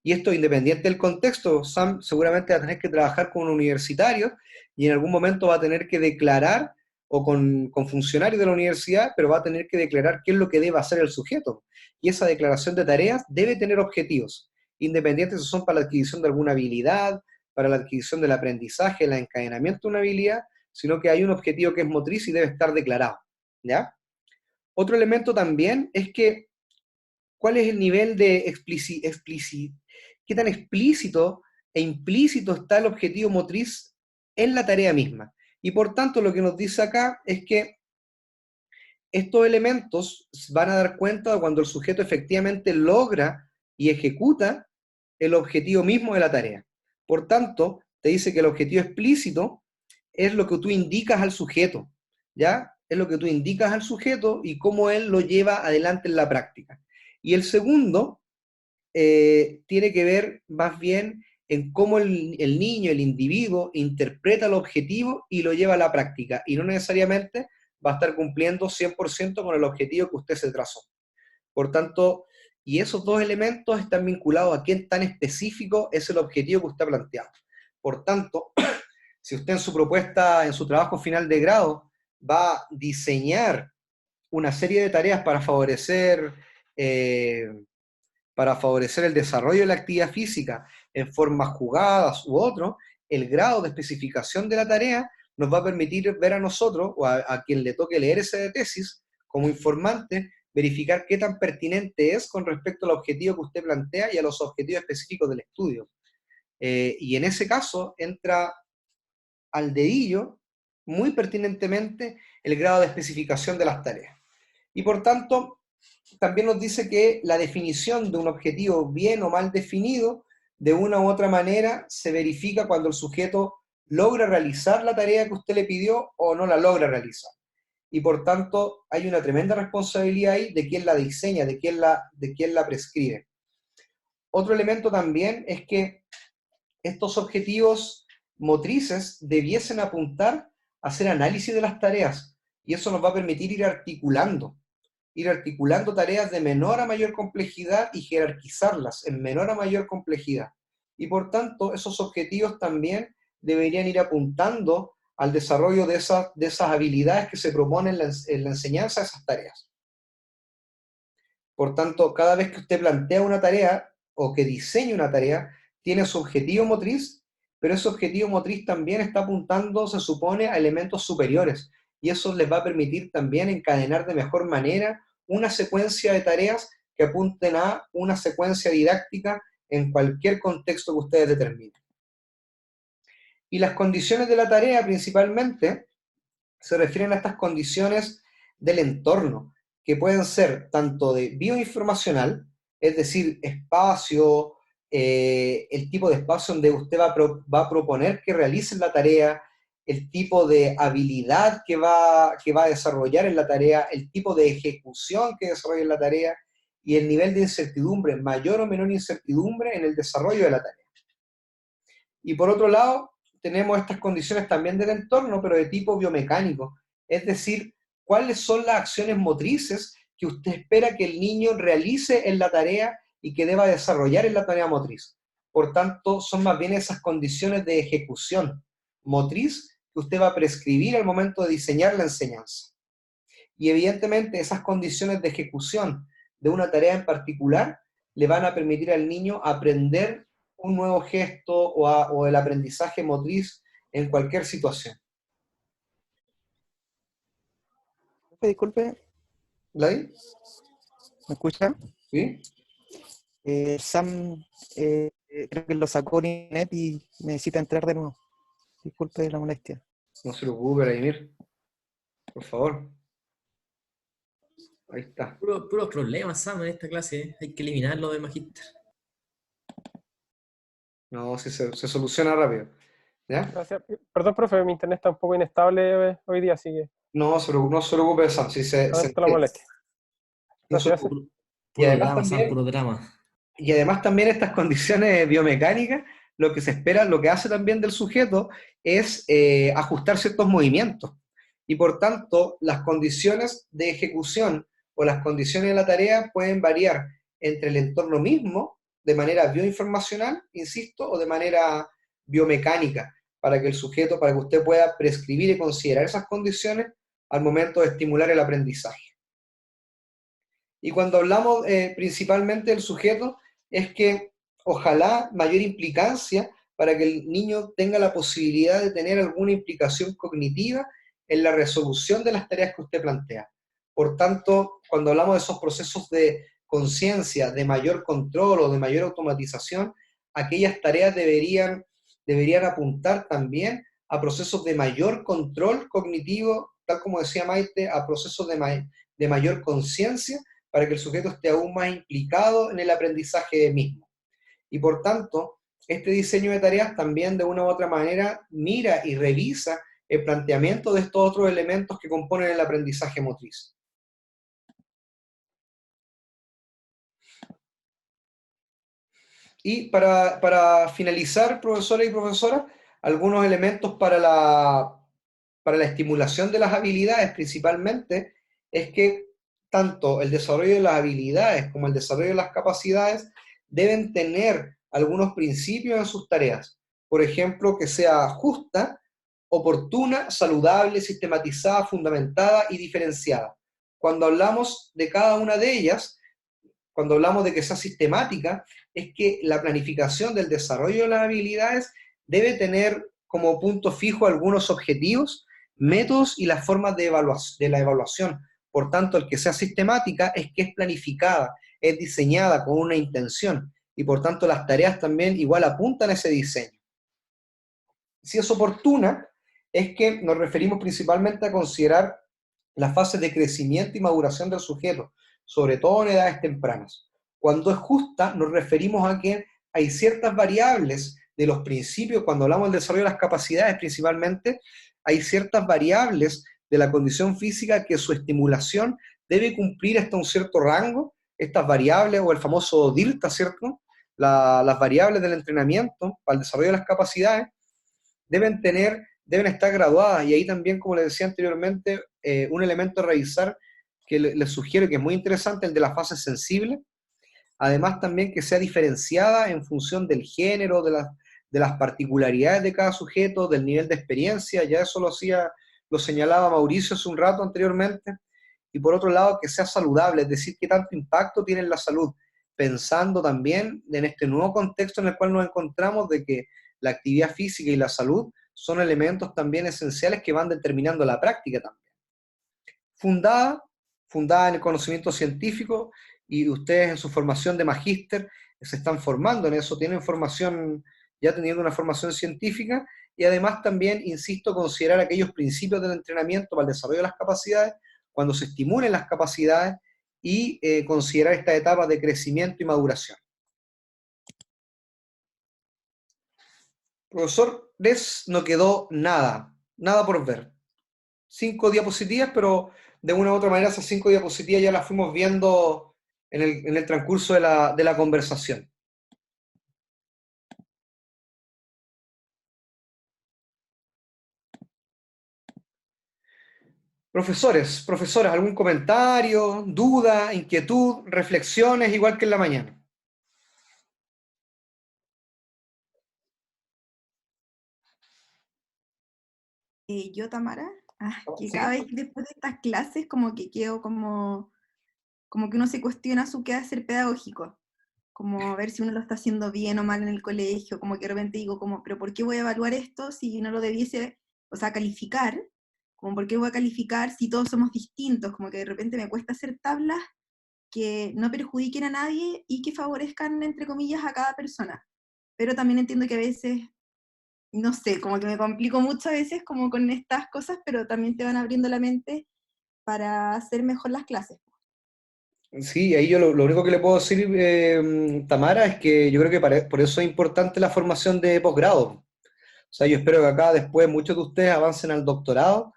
Y esto independiente del contexto. Sam seguramente va a tener que trabajar con un universitario y en algún momento va a tener que declarar, o con funcionarios de la universidad, pero va a tener que declarar qué es lo que debe hacer el sujeto. Y esa declaración de tareas debe tener objetivos, independientes si son para la adquisición de alguna habilidad, para la adquisición del aprendizaje, el encadenamiento de una habilidad, sino que hay un objetivo que es motriz y debe estar declarado, ¿ya? Otro elemento también es que, ¿cuál es el nivel de qué tan explícito e implícito está el objetivo motriz en la tarea misma? Y por tanto, lo que nos dice acá es que estos elementos van a dar cuenta de cuando el sujeto efectivamente logra y ejecuta el objetivo mismo de la tarea. Por tanto, te dice que el objetivo explícito es lo que tú indicas al sujeto, ¿ya? Es lo que tú indicas al sujeto y cómo él lo lleva adelante en la práctica. Y el segundo tiene que ver más bien en cómo el niño, el individuo, interpreta el objetivo y lo lleva a la práctica, y no necesariamente va a estar cumpliendo 100% con el objetivo que usted se trazó. Por tanto, y esos dos elementos están vinculados a qué tan específico es el objetivo que usted ha planteado. Por tanto, si usted en su propuesta, en su trabajo final de grado, va a diseñar una serie de tareas para favorecer el desarrollo de la actividad física en formas jugadas u otro, el grado de especificación de la tarea nos va a permitir ver a nosotros, o a quien le toque leer esa tesis, como informante, verificar qué tan pertinente es con respecto al objetivo que usted plantea y a los objetivos específicos del estudio. Y en ese caso entra al dedillo, muy pertinentemente, el grado de especificación de las tareas. Y por tanto, también nos dice que la definición de un objetivo bien o mal definido, de una u otra manera, se verifica cuando el sujeto logra realizar la tarea que usted le pidió o no la logra realizar. y por tanto hay una tremenda responsabilidad ahí de quién la diseña, de quién la prescribe. Otro elemento también es que estos objetivos motrices debiesen apuntar a hacer análisis de las tareas, y eso nos va a permitir ir articulando tareas de menor a mayor complejidad y jerarquizarlas en menor a mayor complejidad. Y por tanto, esos objetivos también deberían ir apuntando al desarrollo de esas habilidades que se proponen en la enseñanza de esas tareas. Por tanto, cada vez que usted plantea una tarea o que diseña una tarea, tiene su objetivo motriz, pero ese objetivo motriz también está apuntando, se supone, a elementos superiores, y eso les va a permitir también encadenar de mejor manera una secuencia de tareas que apunten a una secuencia didáctica en cualquier contexto que ustedes determinen. Y las condiciones de la tarea principalmente se refieren a estas condiciones del entorno, que pueden ser tanto de bioinformacional, es decir, espacio, el tipo de espacio donde usted va a proponer que realicen la tarea, el tipo de habilidad que va a desarrollar en la tarea, el tipo de ejecución que desarrolla en la tarea, y el nivel de incertidumbre, mayor o menor incertidumbre en el desarrollo de la tarea. Y por otro lado, tenemos estas condiciones también del entorno, pero de tipo biomecánico, es decir, cuáles son las acciones motrices que usted espera que el niño realice en la tarea y que deba desarrollar en la tarea motriz. Por tanto, son más bien esas condiciones de ejecución motriz que usted va a prescribir al momento de diseñar la enseñanza. Y evidentemente esas condiciones de ejecución de una tarea en particular le van a permitir al niño aprender un nuevo gesto o el aprendizaje motriz en cualquier situación. Disculpe. ¿Gladys? ¿Me escucha? Sí. Sam, creo que lo sacó Ninet y necesita entrar de nuevo. Disculpe la molestia. No se preocupe, Vladimir. Por favor. Ahí está. Puros problemas, Sam, en esta clase. Hay que eliminarlo del magíster. No, si se soluciona rápido. ¿Ya? Gracias. Perdón, profe, mi internet está un poco inestable hoy día, así que... No se preocupe, Sam. Si se la molestia. Gracias. Y además también estas condiciones biomecánicas, lo que se espera, lo que hace también del sujeto es ajustar ciertos movimientos. Y por tanto, las condiciones de ejecución o las condiciones de la tarea pueden variar entre el entorno mismo, de manera bioinformacional, insisto, o de manera biomecánica, para que usted pueda prescribir y considerar esas condiciones al momento de estimular el aprendizaje. Y cuando hablamos principalmente del sujeto, es que ojalá mayor implicancia para que el niño tenga la posibilidad de tener alguna implicación cognitiva en la resolución de las tareas que usted plantea. Por tanto, cuando hablamos de esos procesos de conciencia, de mayor control o de mayor automatización, aquellas tareas deberían apuntar también a procesos de mayor control cognitivo, tal como decía Maite, a procesos de mayor conciencia, para que el sujeto esté aún más implicado en el aprendizaje mismo. Y por tanto, este diseño de tareas también de una u otra manera mira y revisa el planteamiento de estos otros elementos que componen el aprendizaje motriz. Y para finalizar, profesores y profesoras, algunos elementos para la estimulación de las habilidades principalmente, es que tanto el desarrollo de las habilidades como el desarrollo de las capacidades deben tener algunos principios en sus tareas. Por ejemplo, que sea justa, oportuna, saludable, sistematizada, fundamentada y diferenciada. Cuando hablamos de cada una de ellas, cuando hablamos de que sea sistemática, es que la planificación del desarrollo de las habilidades debe tener como punto fijo algunos objetivos, métodos y las formas de la evaluación. Por tanto, el que sea sistemática es que es planificada, es diseñada con una intención, y por tanto las tareas también igual apuntan a ese diseño. Si es oportuna, es que nos referimos principalmente a considerar las fases de crecimiento y maduración del sujeto, sobre todo en edades tempranas. Cuando es justa, nos referimos a que hay ciertas variables de los principios, cuando hablamos del desarrollo de las capacidades principalmente, hay ciertas variables de la condición física que su estimulación debe cumplir hasta un cierto rango, estas variables, o el famoso DIRTA, ¿cierto? Las variables del entrenamiento para el desarrollo de las capacidades deben estar graduadas, y ahí también, como les decía anteriormente, un elemento a revisar que les sugiero que es muy interesante, el de la fase sensible, además también que sea diferenciada en función del género, de las particularidades de cada sujeto, del nivel de experiencia, ya eso lo señalaba Mauricio hace un rato anteriormente, y por otro lado que sea saludable, es decir, qué tanto impacto tiene en la salud, pensando también en este nuevo contexto en el cual nos encontramos, de que la actividad física y la salud son elementos también esenciales que van determinando la práctica también. Fundada en el conocimiento científico, y ustedes en su formación de magíster se están formando en eso, tienen formación, ya teniendo una formación científica, y además también, insisto, considerar aquellos principios del entrenamiento para el desarrollo de las capacidades, cuando se estimulen las capacidades, y considerar esta etapa de crecimiento y maduración. Profesor, no quedó nada por ver. 5 diapositivas, pero de una u otra manera esas 5 diapositivas ya las fuimos viendo en el transcurso de la conversación. Profesores, profesoras, ¿algún comentario, duda, inquietud, reflexiones, igual que en la mañana? Yo, Tamara, que ¿Sí? cada vez después de estas clases como que quedo como que uno se cuestiona su quehacer pedagógico, como a ver si uno lo está haciendo bien o mal en el colegio, como que de repente digo, pero ¿por qué voy a evaluar esto si no lo debiese, o sea, calificar? Como ¿por qué voy a calificar si todos somos distintos? Como que de repente me cuesta hacer tablas que no perjudiquen a nadie y que favorezcan, entre comillas, a cada persona. Pero también entiendo que a veces, no sé, como que me complico mucho a veces como con estas cosas, pero también te van abriendo la mente para hacer mejor las clases. Sí, ahí yo lo único que le puedo decir, Tamara, es que yo creo que por eso es importante la formación de posgrado. O sea, yo espero que acá después muchos de ustedes avancen al doctorado,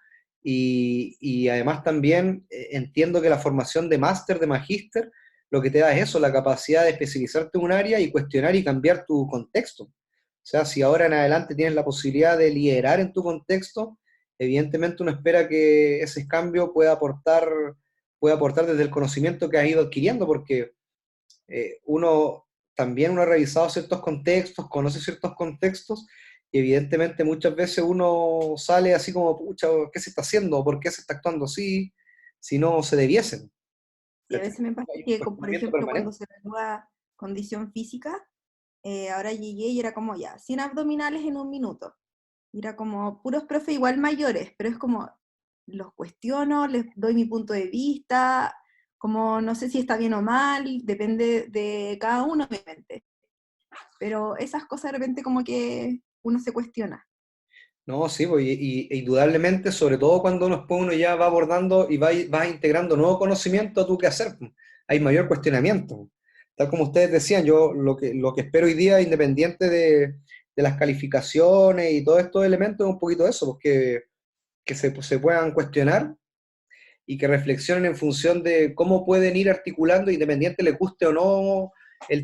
y además también entiendo que la formación de máster, de magíster, lo que te da es eso, la capacidad de especializarte en un área y cuestionar y cambiar tu contexto. O sea, si ahora en adelante tienes la posibilidad de liderar en tu contexto, evidentemente uno espera que ese cambio pueda aportar desde el conocimiento que has ido adquiriendo, porque uno ha revisado ciertos contextos, conoce ciertos contextos, y evidentemente muchas veces uno sale así como, pucha, ¿qué se está haciendo? ¿Por qué se está actuando así? Si no se debiesen. Y a veces me pasa Hay un que, por cuestionamiento ejemplo, cuando permanente. se evalúa condición física, ahora llegué y era como ya, 100 abdominales en 1 minuto. Y era como puros profe igual mayores, pero es como, los cuestiono, les doy mi punto de vista, como no sé si está bien o mal, depende de cada uno, obviamente. Pero esas cosas de repente como que uno se cuestiona. No, sí, pues, indudablemente, sobre todo cuando uno ya va abordando y va integrando nuevo conocimiento a tu quehacer, pues, hay mayor cuestionamiento. Tal como ustedes decían, yo lo que espero hoy día, independiente de las calificaciones y todos estos elementos, es un poquito eso, porque que se puedan cuestionar y que reflexionen en función de cómo pueden ir articulando, independiente les guste o no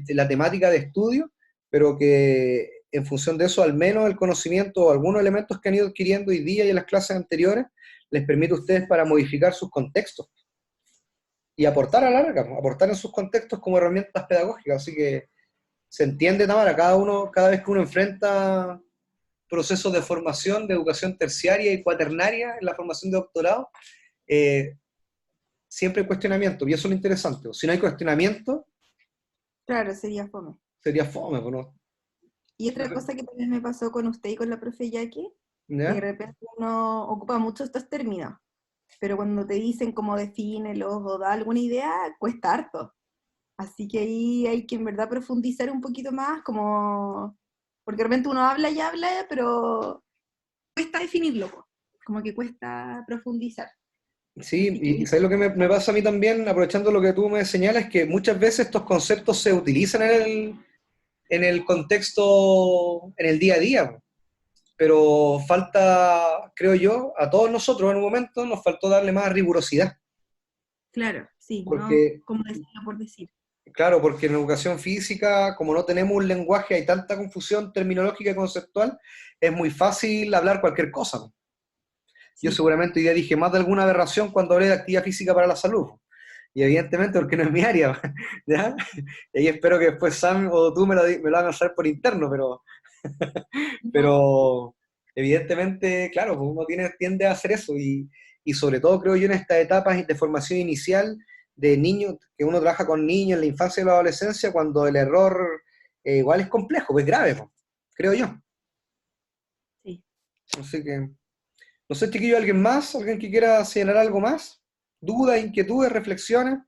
la temática de estudio, pero que en función de eso, al menos el conocimiento o algunos elementos que han ido adquiriendo hoy día y en las clases anteriores, les permite a ustedes para modificar sus contextos y aportar a la larga, aportar en sus contextos como herramientas pedagógicas. Así que se entiende, Tamara, cada vez que uno enfrenta procesos de formación, de educación terciaria y cuaternaria en la formación de doctorado, siempre hay cuestionamiento, y eso es lo interesante. Si no hay cuestionamiento, Claro, sería fome. sería fome, ¿no? Y otra cosa que también me pasó con usted y con la profe Jackie, que de ¿Ya? repente uno ocupa mucho estos términos, pero cuando te dicen cómo defínelos o da alguna idea, cuesta harto. Así que ahí hay que en verdad profundizar un poquito más, como, porque de repente uno habla y habla, pero cuesta definirlo, po. Como que cuesta profundizar. Sí, Así que y ¿sabes lo que me pasa a mí también, aprovechando lo que tú me señalas? Que muchas veces estos conceptos se utilizan en el contexto, en el día a día, pero falta, creo yo, a todos nosotros en un momento nos faltó darle más rigurosidad. Claro, sí, Porque, no como decirlo por decir. claro, porque en educación física, como no tenemos un lenguaje, hay tanta confusión terminológica y conceptual, es muy fácil hablar cualquier cosa. Yo Sí. seguramente ya dije más de alguna aberración cuando hablé de actividad física para la salud. Y evidentemente porque no es mi área, ¿ya? Y ahí espero que después Sam o tú me lo hagan saber por interno, pero evidentemente, claro, pues uno tiende a hacer eso y sobre todo creo yo en estas etapas de formación inicial de niños, que uno trabaja con niños en la infancia y la adolescencia, cuando el error igual es complejo, es grave, pues, creo yo. Sí. Así que, no sé, chiquillo, ¿alguien más? ¿Alguien que quiera señalar algo más? ¿Dudas, inquietudes, reflexiones?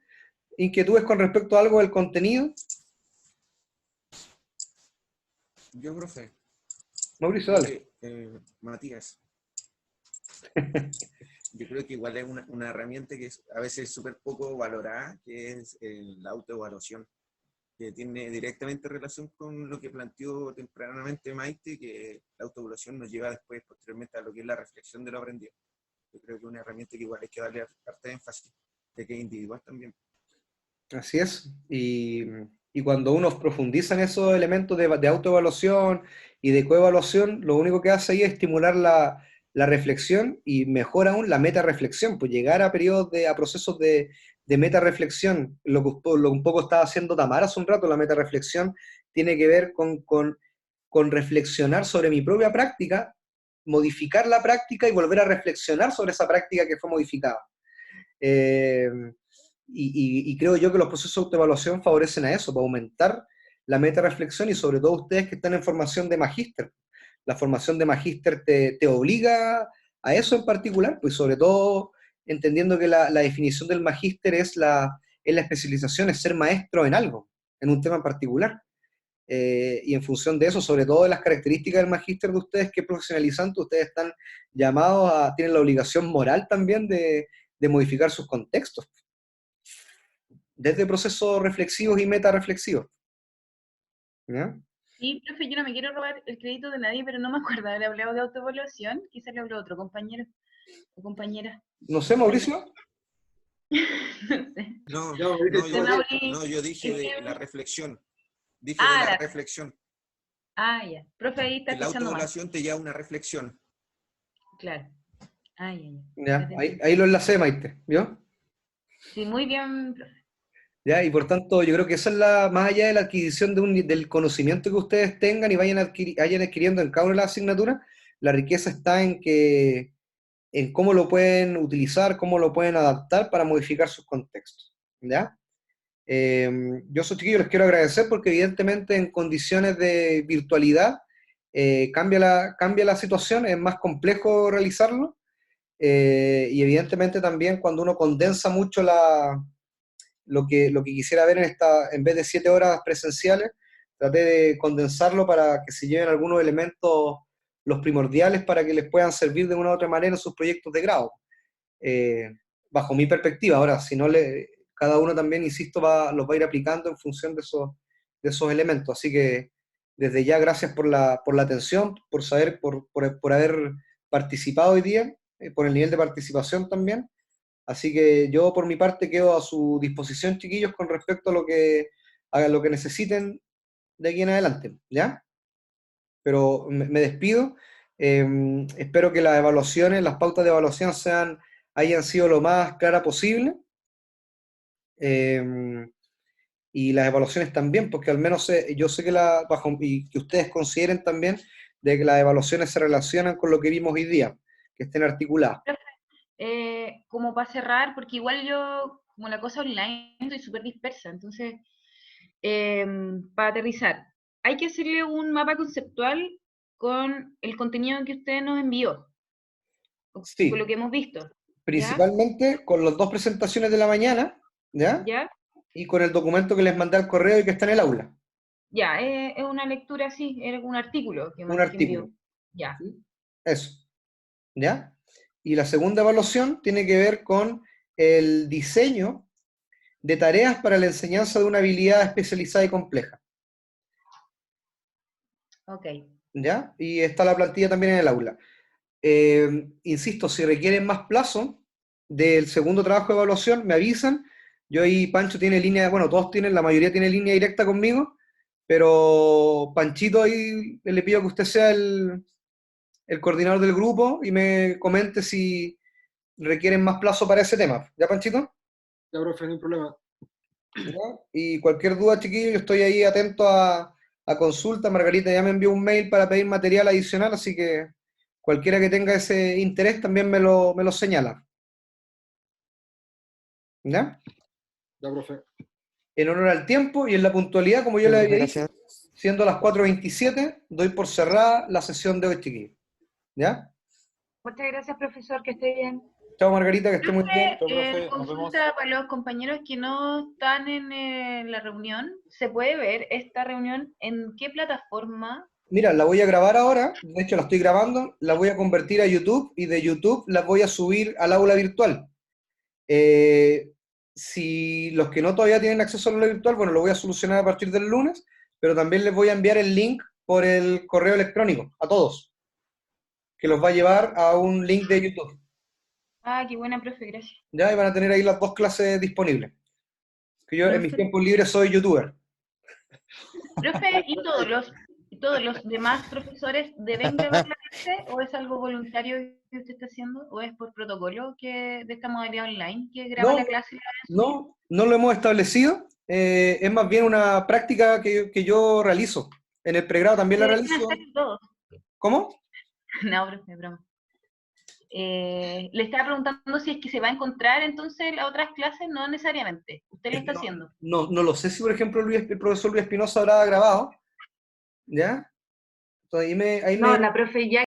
¿Inquietudes con respecto a algo del contenido? Yo, profe. Mauricio, dale. Matías. Yo creo que igual es una herramienta que a veces es súper poco valorada, que es la autoevaluación, que tiene directamente relación con lo que planteó tempranamente Maite, que la autoevaluación nos lleva después, posteriormente, a lo que es la reflexión de lo aprendido. Yo creo que es una herramienta que igual hay que darle harta énfasis, de que es individual también. Así es. Y cuando uno profundiza en esos elementos de autoevaluación y de coevaluación, lo único que hace ahí es estimular la reflexión y mejor aún la metareflexión, pues llegar a periodos a procesos de metareflexión, lo que un poco estaba haciendo Tamara hace un rato, la metareflexión tiene que ver con reflexionar sobre mi propia práctica, modificar la práctica y volver a reflexionar sobre esa práctica que fue modificada. Y creo yo que los procesos de autoevaluación favorecen a eso, para aumentar la metareflexión y sobre todo ustedes que están en formación de magíster. La formación de magíster te obliga a eso en particular, pues sobre todo entendiendo que la definición del magíster es la especialización, es ser maestro en algo, en un tema en particular. Y en función de eso, sobre todo de las características del magíster de ustedes, que profesionalizante, ustedes están llamados tienen la obligación moral también de modificar sus contextos, desde procesos reflexivos y metareflexivos. ¿Ya? Sí, profe, yo no me quiero robar el crédito de nadie, pero no me acuerdo haber hablado de autoevaluación. Quizás le habló otro compañero o compañera. No sé, Mauricio. No sé. No, yo dije de la reflexión. Dije de la reflexión. Ya. Profe, ahí está que la escuchando mal. autoevaluación te lleva a una reflexión. Claro. Ya, ahí lo enlacé, Maite, ¿vio? Sí, muy bien, profe. Ya, y por tanto, yo creo que esa es más allá de la adquisición del conocimiento que ustedes tengan y vayan adquiriendo en cada una de las asignaturas, la riqueza está en cómo lo pueden utilizar, cómo lo pueden adaptar para modificar sus contextos. ¿Ya? Yo, esos chiquillos, les quiero agradecer porque evidentemente en condiciones de virtualidad cambia la situación, es más complejo realizarlo, y evidentemente también cuando uno condensa mucho lo que quisiera ver en vez de 7 horas presenciales, traté de condensarlo para que se lleven algunos elementos, los primordiales, para que les puedan servir de una u otra manera en sus proyectos de grado. Bajo mi perspectiva, ahora, si no cada uno también, insisto, los va a ir aplicando en función de esos elementos. Así que desde ya, gracias por la atención, por haber participado hoy día, por el nivel de participación también. Así que yo por mi parte quedo a su disposición, chiquillos, con respecto a lo que necesiten de aquí en adelante, ¿ya? Pero me despido. Espero que las evaluaciones, las pautas de evaluación hayan sido lo más clara posible. Y las evaluaciones también, porque al menos yo sé que y que ustedes consideren también de que las evaluaciones se relacionan con lo que vimos hoy día, que estén articuladas. Como para cerrar, porque igual yo, como la cosa online, estoy súper dispersa, entonces, para aterrizar, hay que hacerle un mapa conceptual con el contenido que usted nos envió, Sí. con lo que hemos visto. Principalmente ¿ya? Con las 2 presentaciones de la mañana, ¿ya? Y con el documento que les mandé al correo y que está en el aula. Ya, es una lectura así, es un artículo que un artículo. Envió. Ya. ¿Sí? Eso, ¿ya? Y la segunda evaluación tiene que ver con el diseño de tareas para la enseñanza de una habilidad especializada y compleja. Ok. ¿ya? Y está la plantilla también en el aula. Insisto, si requieren más plazo del segundo trabajo de evaluación, me avisan. Yo y Pancho tiene línea, bueno, todos tienen, la mayoría tiene línea directa conmigo, pero Panchito ahí le pido que usted sea el coordinador del grupo y me comente si requieren más plazo para ese tema. ¿Ya, Panchito? Ya, profe, no hay problema. ¿Ya? Y cualquier duda, chiquillo, yo estoy ahí atento a consulta. Margarita ya me envió un mail para pedir material adicional, así que cualquiera que tenga ese interés también me lo señala. ¿Ya? Ya, profe. En honor al tiempo y en la puntualidad, como yo le había dicho, Gracias. siendo las 4:27, doy por cerrada la sesión de hoy, chiquillo. ¿Ya? Muchas gracias, profesor, que esté bien. Chao, Margarita, que esté muy bien. Profe, profe, nos vemos. consulta para los compañeros que no están en la reunión. ¿Se puede ver esta reunión en qué plataforma? Mira, la voy a grabar ahora, de hecho la estoy grabando, la voy a convertir a YouTube y de YouTube la voy a subir al aula virtual. Si los que no todavía tienen acceso al aula virtual, bueno, lo voy a solucionar a partir del lunes, pero también les voy a enviar el link por el correo electrónico a todos, que los va a llevar a un link de YouTube. Ah, qué buena, profe, gracias. Ya, y van a tener ahí las dos clases disponibles. Que yo en mis Profe. tiempos libres soy youtuber. Profe, ¿y todos los demás profesores deben grabar la clase o es algo voluntario que usted está haciendo o es por protocolo que de esta modalidad online que graba No, la clase y la sube? no lo hemos establecido, es más bien una práctica que yo realizo. En el pregrado también la Deberían realizo. hacerlo todos. ¿Cómo? No, profe, es broma. Le estaba preguntando si es que se va a encontrar entonces las otras clases, no necesariamente. Usted lo está haciendo. No lo sé si, por ejemplo, el profesor Luis Espinosa habrá grabado. ¿Ya? Entonces, ahí No, me, la profe ya